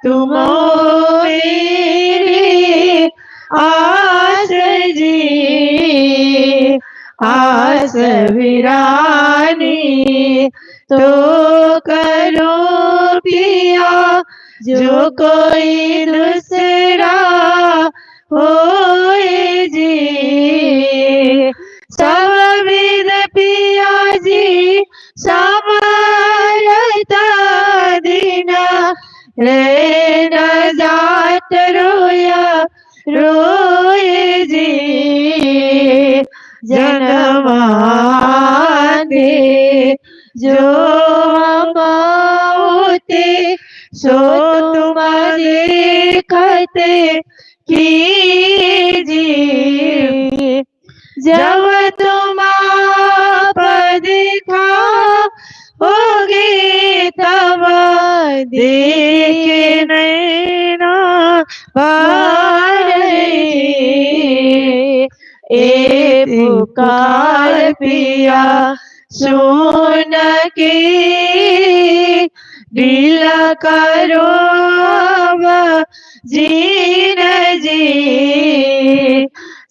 तुम मेरे आस जी, आस वीरानी तो करो पिया, जो कोई दूसरा होए जी, सब विद पिया जी समारता दीना, रे न जात रोया रोए जी, जनमाते जो माओते सो तुम देखते कीजिए, जब तुम आप देखा होगे तब देखे नैना पार, ए पुकार पिया सुन के, दिल करो जीन जी,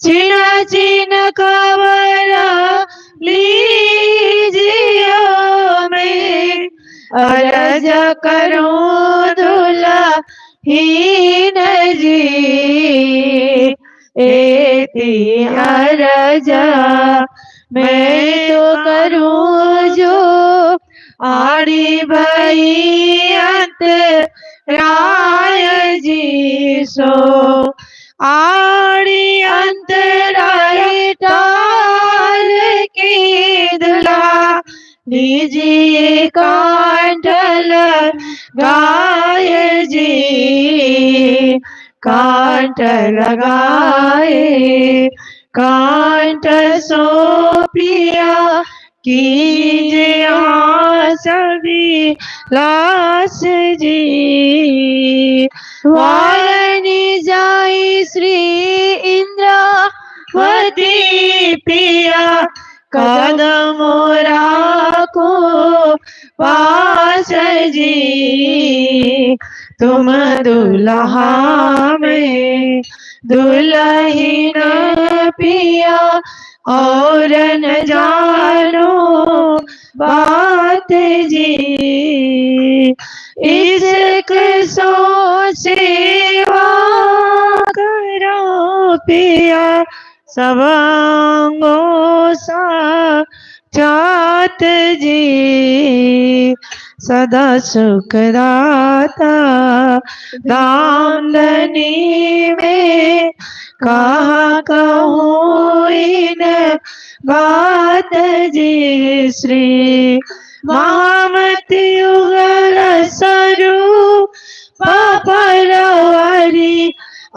चिन चिन कवरा लीजियो मैं, अरज करूं दुला हीन जी, एती अरजा मैं तो करूं जो आड़ी भई अंत राय जी, सो आड़ी अंतराय टाल के दुला लीजिए कांटल गाय जी, कांट लगाए कांट सो प्रिया, कीजिए सभी लास जी, वालनी जाई श्री इंद्रावती पिया, कदमो राखो पास जी, तुम दुल्हा में दुल्हीन पिया, और न जानो बात जी, इश्क सो सेवा करो पिया, सबंगो सा चात जी, सदा सुखदाता दामदनी में, कहा कहूँ इन बात जी, श्री महामति युगल स्वरूप परवारी,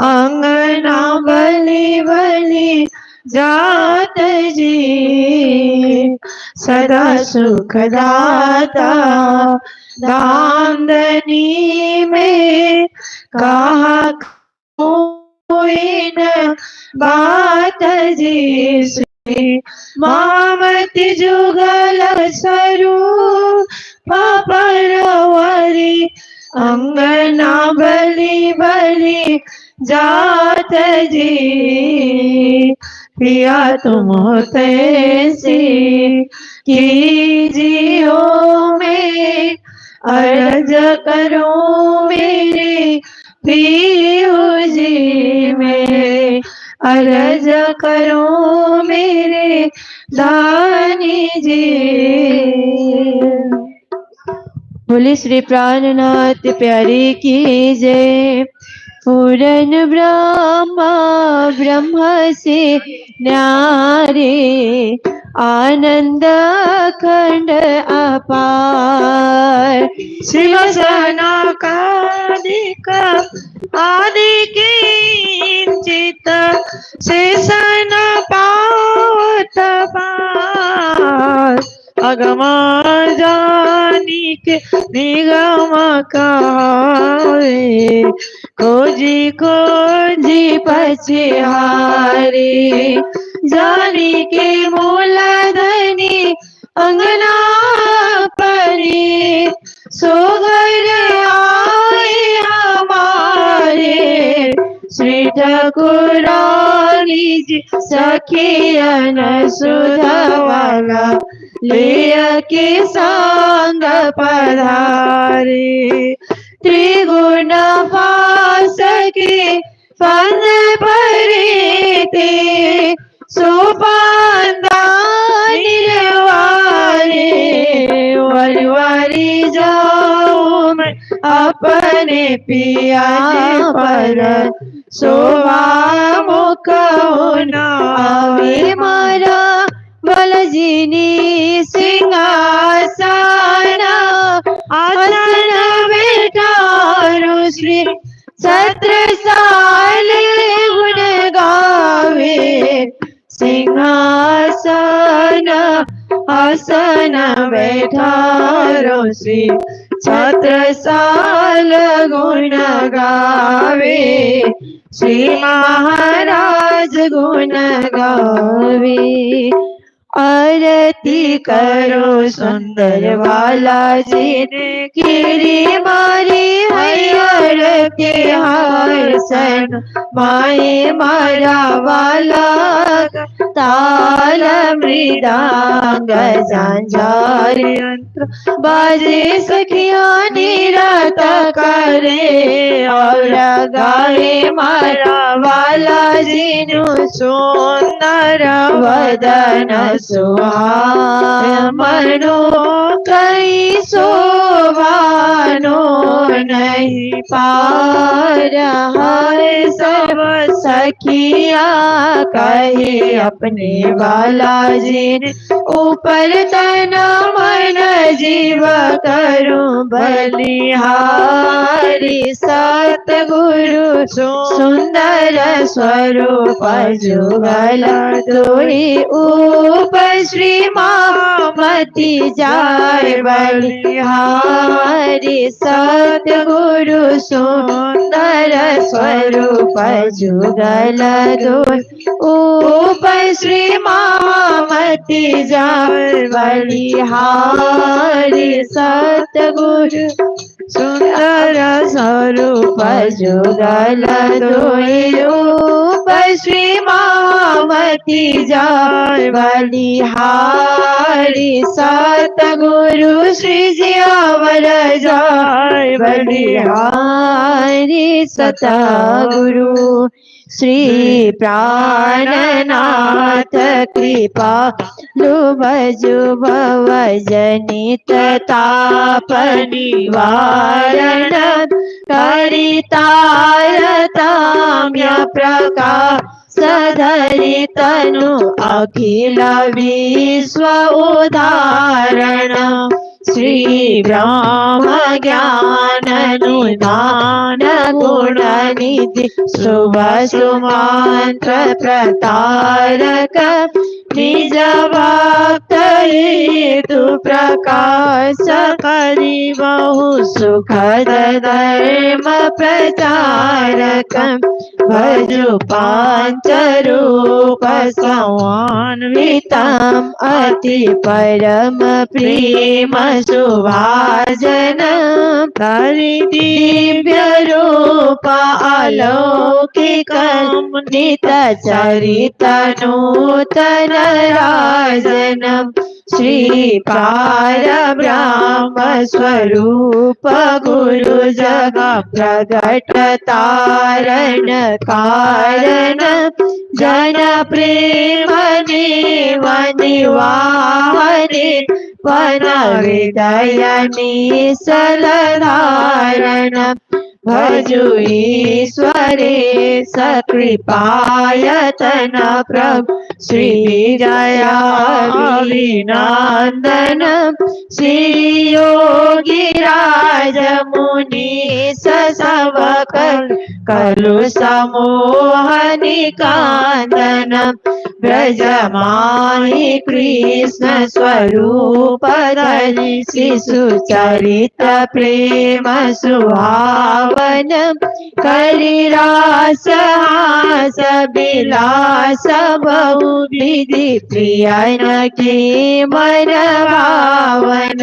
अंगना बलि बलि जात जी, सदा सुखदाता दामदनी में, कहा कोई न बात जी, श्री मामति जुगल स्वरूप परवारी, अंगना बलि बलि जात जी, पिया तुम तैसे कीजियो में, अर्ज करो मेरे पियो जी में, अर्ज करो मेरे दानी जी। बोले श्री प्राणनाथ प्यारे की जय। पूरन ब्रह्मा ब्रह्म से न्यारे आनंद खंड अपार शिव सनकादिक आदि किंचित शेषन पावत पार अगम जानिक निगम कहावे खोजी खोजी पछहारे जानी के मूलधनी अंगना परे सोगर आए हमारे श्री ठाकुरानी जी सखियन सुधवाला ले के संग पधारे त्रिगुण पास के फन परे ते सोपानवारे वरवारी जाऊं मैं अपने पिया पर सोवा मुख नावे मारा बलजीनी सिंहासन आसन बैठारो श्री छत्रसाल गुण गावे सिंहासन आसन बैठारो श्री छत्रसाल गुण गावे श्री महाराज गुण गावे आरती करो सुंदर वाला जी ने गिरी मारी हरिहर के हार सन माए मारा वाला ताल मृदांग झांझार यंत्र बाजे सखिया निरत करे और गाए मारा वाला जीनु सुंदर वदन सुहाय मनो कई सोवानो नहीं पार हाय सब सखिया कहे अपने वाला जिन ऊपर तन मन जीव करूं बलिहारी सतगुरु सुंदर स्वरूप जुगल दोई ऊपर श्री मामती जाय बलिहारी सतगुरु सुंदर स्वरूप जुगल दोई ऊपर श्री मामती जाय बलिहारी सतगुरु सुंदर स्वरूप जुगल दोई ऊपर श्री मामती जाय बलिहारी सतगुरु श्री जियावर जाय बलिहारी सतगुरु श्री प्राणनाथ कृपा लुभजुभ वजनित ताप निवारण करितारताम्य प्रकाश धरि तनु अखिल विश्व उदाहरण श्री ब्रह्म ज्ञान अनुदान गुण निधि शुभ सुमंत्र प्रतारक निज भक्त हेतु प्रकाश करि बहु सुखद धर्म प्रचारक भजु पांच रूप संवान्वितम् अति परम प्रेम सुभाजन करि दिव्य रूप अलौकिकम् नित चरित नूतन राजनम् श्री पार ब्रह्म स्वरूप गुरु जग प्रगट तारण कारण जन प्रेम निवाहने वन हृदय निसल धारण भजु ईश्वरे सकृपायतन प्रभु श्री जयाभिनन्दन श्री योगिराज मुनि सवक कलु समोहनिकान्दन ब्रजमाहि कृष्ण स्वरूप धरि शिशु चरित्र प्रेम सुहावन कलिरास हास विलास बहु विधि प्रियन के मन भावन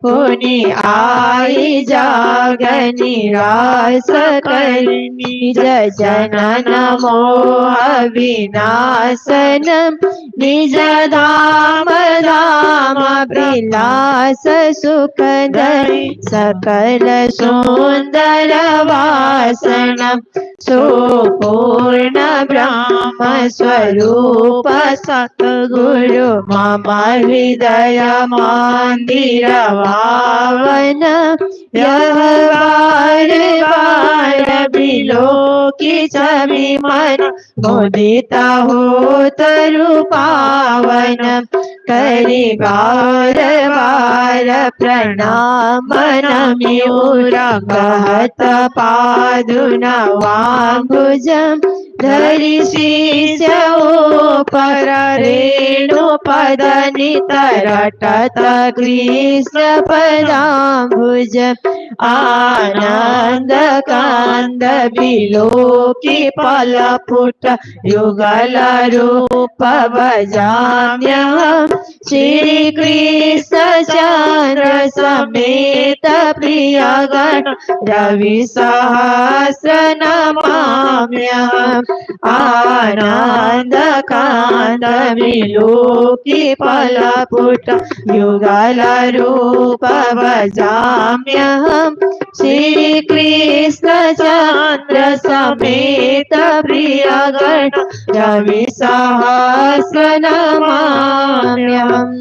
पुनि आई जाग निराश कर निज जनन मोह विनाशन निज धाम धाम विलास सुख धरि सकल सुंदर वासन सुपूर्ण ब्रह्म स्वरूप सतगुरु मम हृदय मंदिर पावन यह बार बार बिलोकी छवि मन मुदित हो तरु पावन करि बार बार प्रणाम नम्यूर कहत पादुनवाम्बुज धरि शिष्य पर रेणु पद नितरटत कृष्ण पदाम्बुज आनंद कांद बिलोकी पल पुट युगल रूप भजाम्य श्री कृष्ण चंद्र समेत प्रिय गण रवि सहस्र नमाम्य आनंद कांद विलोकी पल पुट युगल रूप भजाम्यहम् श्री कृष्ण चंद्र समेत प्रिय गण रवि सहस्र नमाम्यहम्।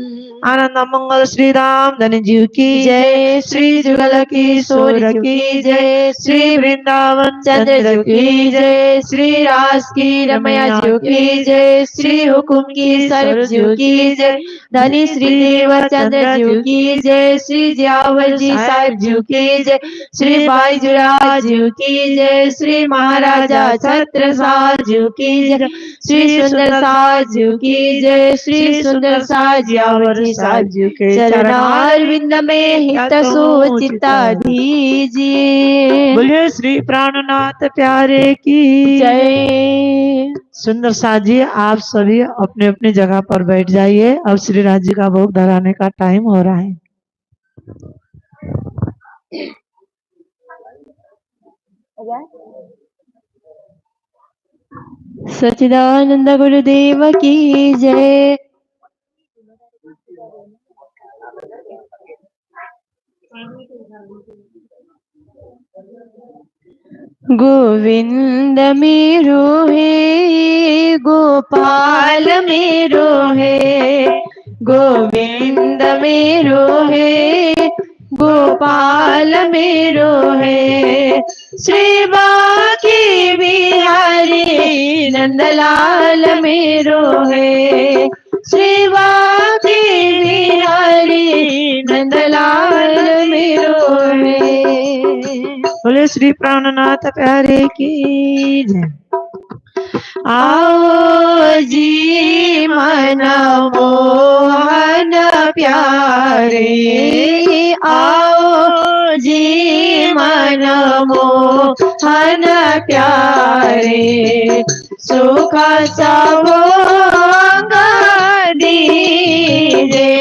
आनंद मंगल श्री राम धन जी की जय, श्री जुगल किशोर की जय, श्री वृंदावन चंद्र की जय, श्री रास की रमैया जी की जय, श्री हुकुम की सरब जी की जय, धनी श्री देवर चंद्र जी की जय, श्री जियावर जी साहिब जी की जय, श्री भाई जुराज जी की जय, श्री महाराजा छत्रसाल जी की जय, श्री सुंदर साज जी की जय, श्री सुंदर साज जियावर साहब जी के चरणारविंद में हित सोचिता दीजिए। बोलिए श्री प्राणनाथ प्यारे की जय। सुंदर साथ जी आप सभी अपने अपने जगह पर बैठ जाइए। अब श्री राज जी का भोग धराने का टाइम हो रहा है। सच्चिदानंद गुरुदेव की जय। गोविंद मेरो है गोपाल मेरो है, गोविंद मेरो है गोपाल मेरो है, श्री बांके बिहारी नंदलाल मेरो है, श्री बांके बिहारी नंदलाल मेरो है। बोले श्री प्राणनाथ प्यारे की जय। आओ जी मन मोहन प्यारे, आओ जी मन मोहन प्यारे, सुख सब दीजे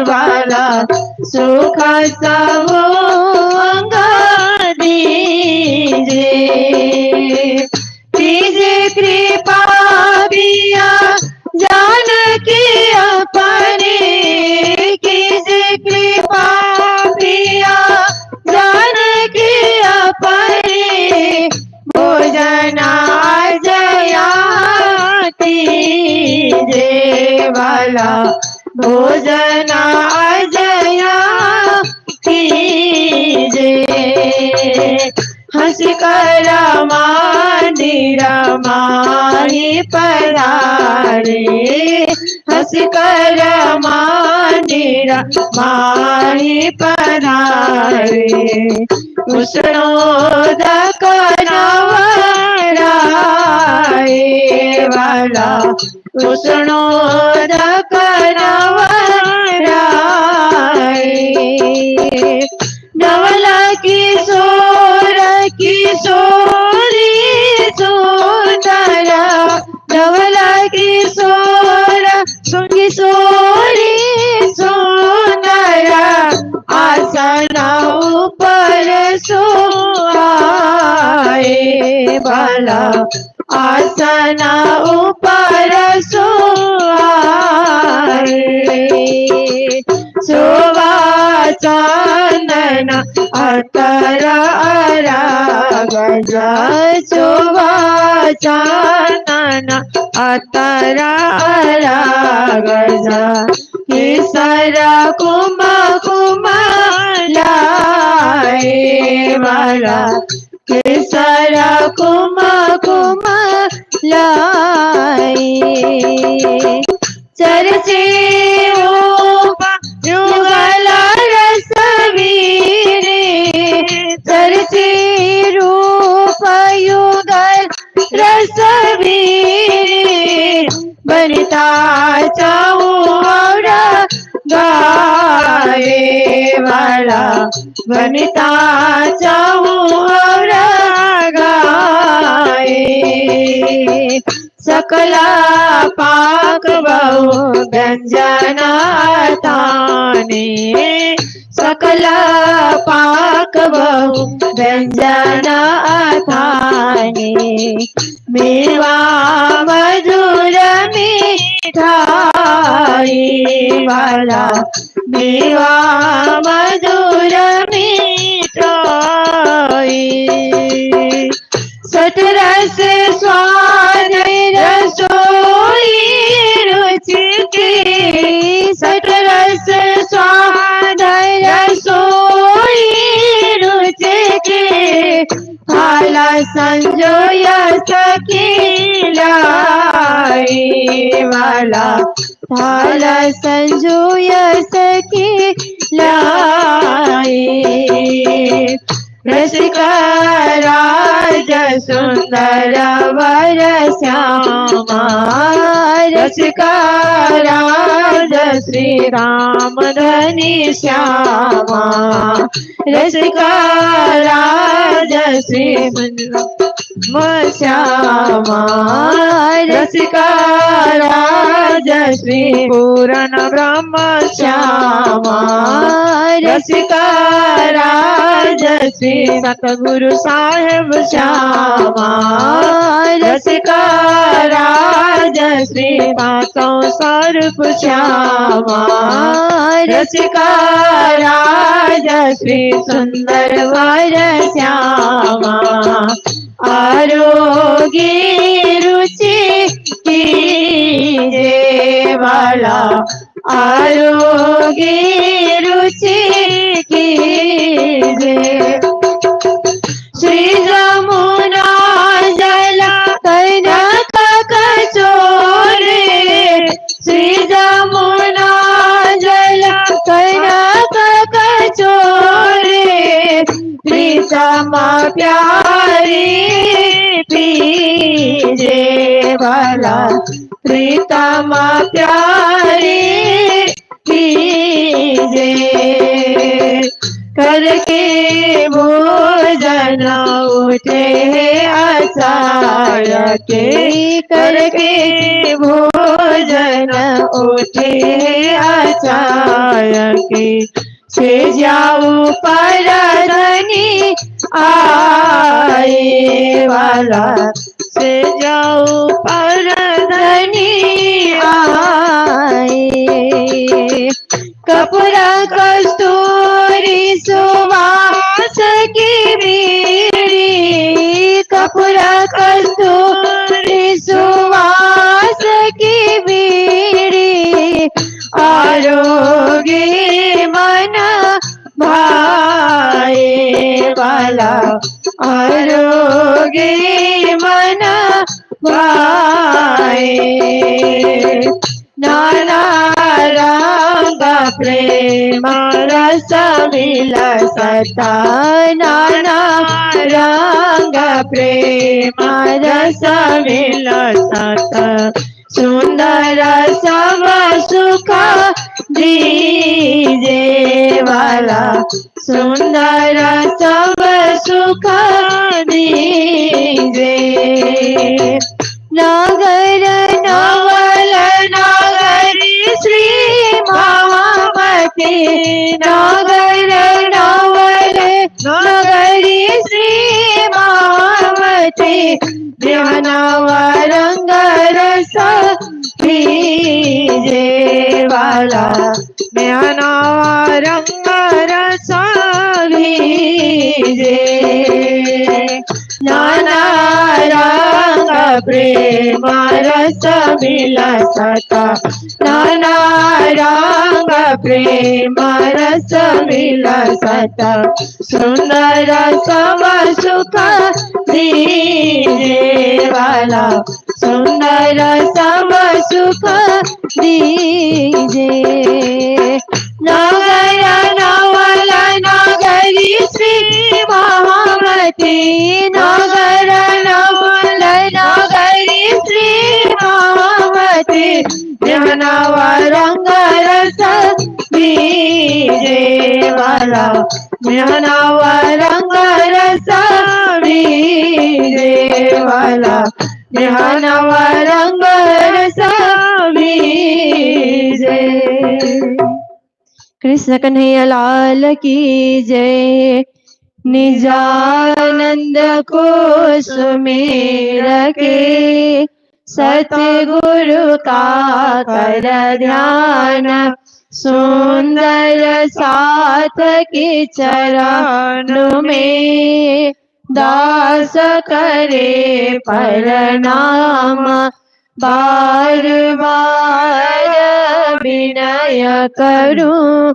वाला, सुख सब दीजे, दीजे कृपा पिया जानकी अपने, कीजिए कृपा पिया जानकी अपने, भोजना जयाती जे वाला, भोजना जया कीजे। रसिकर मंदिर माही पधारे हंसकर मंदिर माही पधारे कृष्णोदक नवराए वाला कृष्णोदक नवराए नवला किशोर किशोरी सुंदर नवला किशोर किशोरी सुंदर आसन ऊपर सोआए बाला आसन ऊपर सोआए शोभा चंदन अतर गजा शोभा चंदन अतर गजा केसर कुम कुम लाए वाला केसर कुम कुम लाए चरचे युगल रसवीरे चरचे रूप युगल रसवीरे बनिता चौर गाए वाला बनिता चौर गाए सकला पाक बहु व्यंजन ताने सकला पाक बहु व्यंजन ताने मेवा मधुर मिठाई वाला मेवा मधुर मिठाई सतरस स्वाद रसोई रुचि की सतरस स्वाद रसोई रुचि की थाला संजोय सखी लाई वाला थाला संजोय सखी लाई रसिका राज सुंदर वर श्यामा रसिका राज श्री राम धनी श्यामा रसिका राज श्री श्यामा रसिका राज श्री पूर्ण ब्रह्म श्यामा रसिका राज श्री सतगुरु साहेब श्यामा रसिका राज श्री पातों स्वरूप श्यामा रसिका राज श्री सुंदर वर श्यामा आरोग्य रुचि की वाला आरोग्य रुचि की श्री जमुना जला कनक कचोरे श्री जमुना जला कनक कचोरे प्रीतम प्यारी पीजे वाला प्रीतम प्यारी पीजे करके भोजन उठे आचार्य के करके भोजन उठे आचार्य के से जाऊ पर धनी आए वाला से जाऊ पर धनी आए कपूरा कस्तूरी सुवास की बीड़ी कपूरा कस्तूरी सुवास की बीड़ी आरोग्य मन भाए वाला आरोगे मन भाए नाना रंग प्रेम रस विलसता नाना रंग प्रेम रस विलसता सुंदर सब सुख दीजे वाला सुंदर सब सुख दीजे नागर नवल नागरी श्री महामती नागर नवल नगरी श्री महामती ध्यानव रंग रस दीजे वाला ध्यानव रंग रस दीजे नाना रंग प्रेम रस विलसता नाना रंग प्रेम रस विलसता सुंदर सब सुख दीजे वाला सुंदर सब सुख दीजे नगर नवल नगरी श्री महामती नगर नवल नगरी श्री महामती ध्यानव रंग रस दीजे वाला ध्यानव रंग रस दीजे वाला ध्यानव रंग रस दीजे कृष्ण कन्हैया लाल की जय निजानंद को सुमेर के सतगुरु का कर ध्यान सुंदर साथ के चरण में दास करे प्रणाम बार बार विनय करूं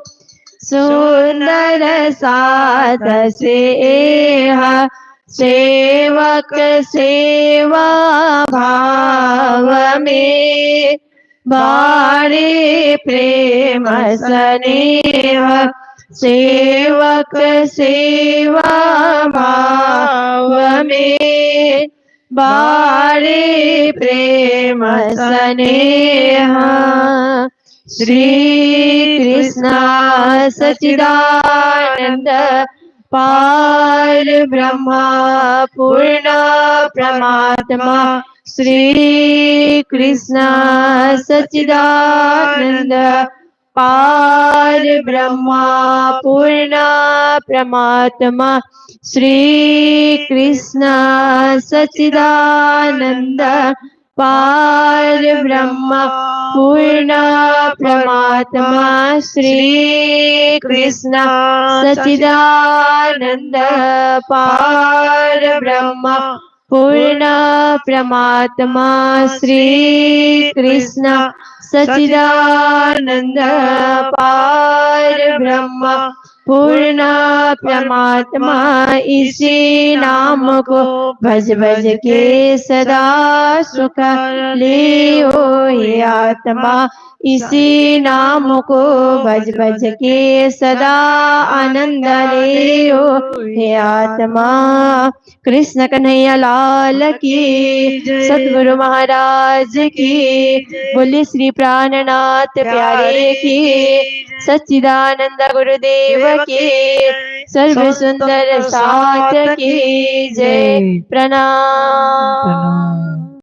सुंदर साथ से सेवक सेवा भाव में बारे प्रेम स्नेह सेवक सेवा भाव में बारे प्रेम स्नेह श्री कृष्ण सच्चिदानंद पार ब्रह्मा पूर्ण परमात्मा श्री कृष्ण सच्चिदानंद पार ब्रह्मा पूर्ण परमात्मा श्री कृष्ण सच्चिदानंद पार ब्रह्मा पूर्ण परमात्मा श्री कृष्ण सच्चिदानंद पार ब्रह्मा पूर्ण परमात्मा श्री कृष्ण सच्चिदानंद पार ब्रह्मा पूर्ण परमात्मा इसी नाम को भज भज के सदा सुख लियो हे आत्मा इसी नाम को भज भज के सदा आनंद लियो हे आत्मा कृष्ण कन्हैया लाल की सतगुरु महाराज की बोले श्री प्राणनाथ प्यारे की सच्चिदानंद गुरुदेव की सर्व सुंदर साथ की जय प्रणाम।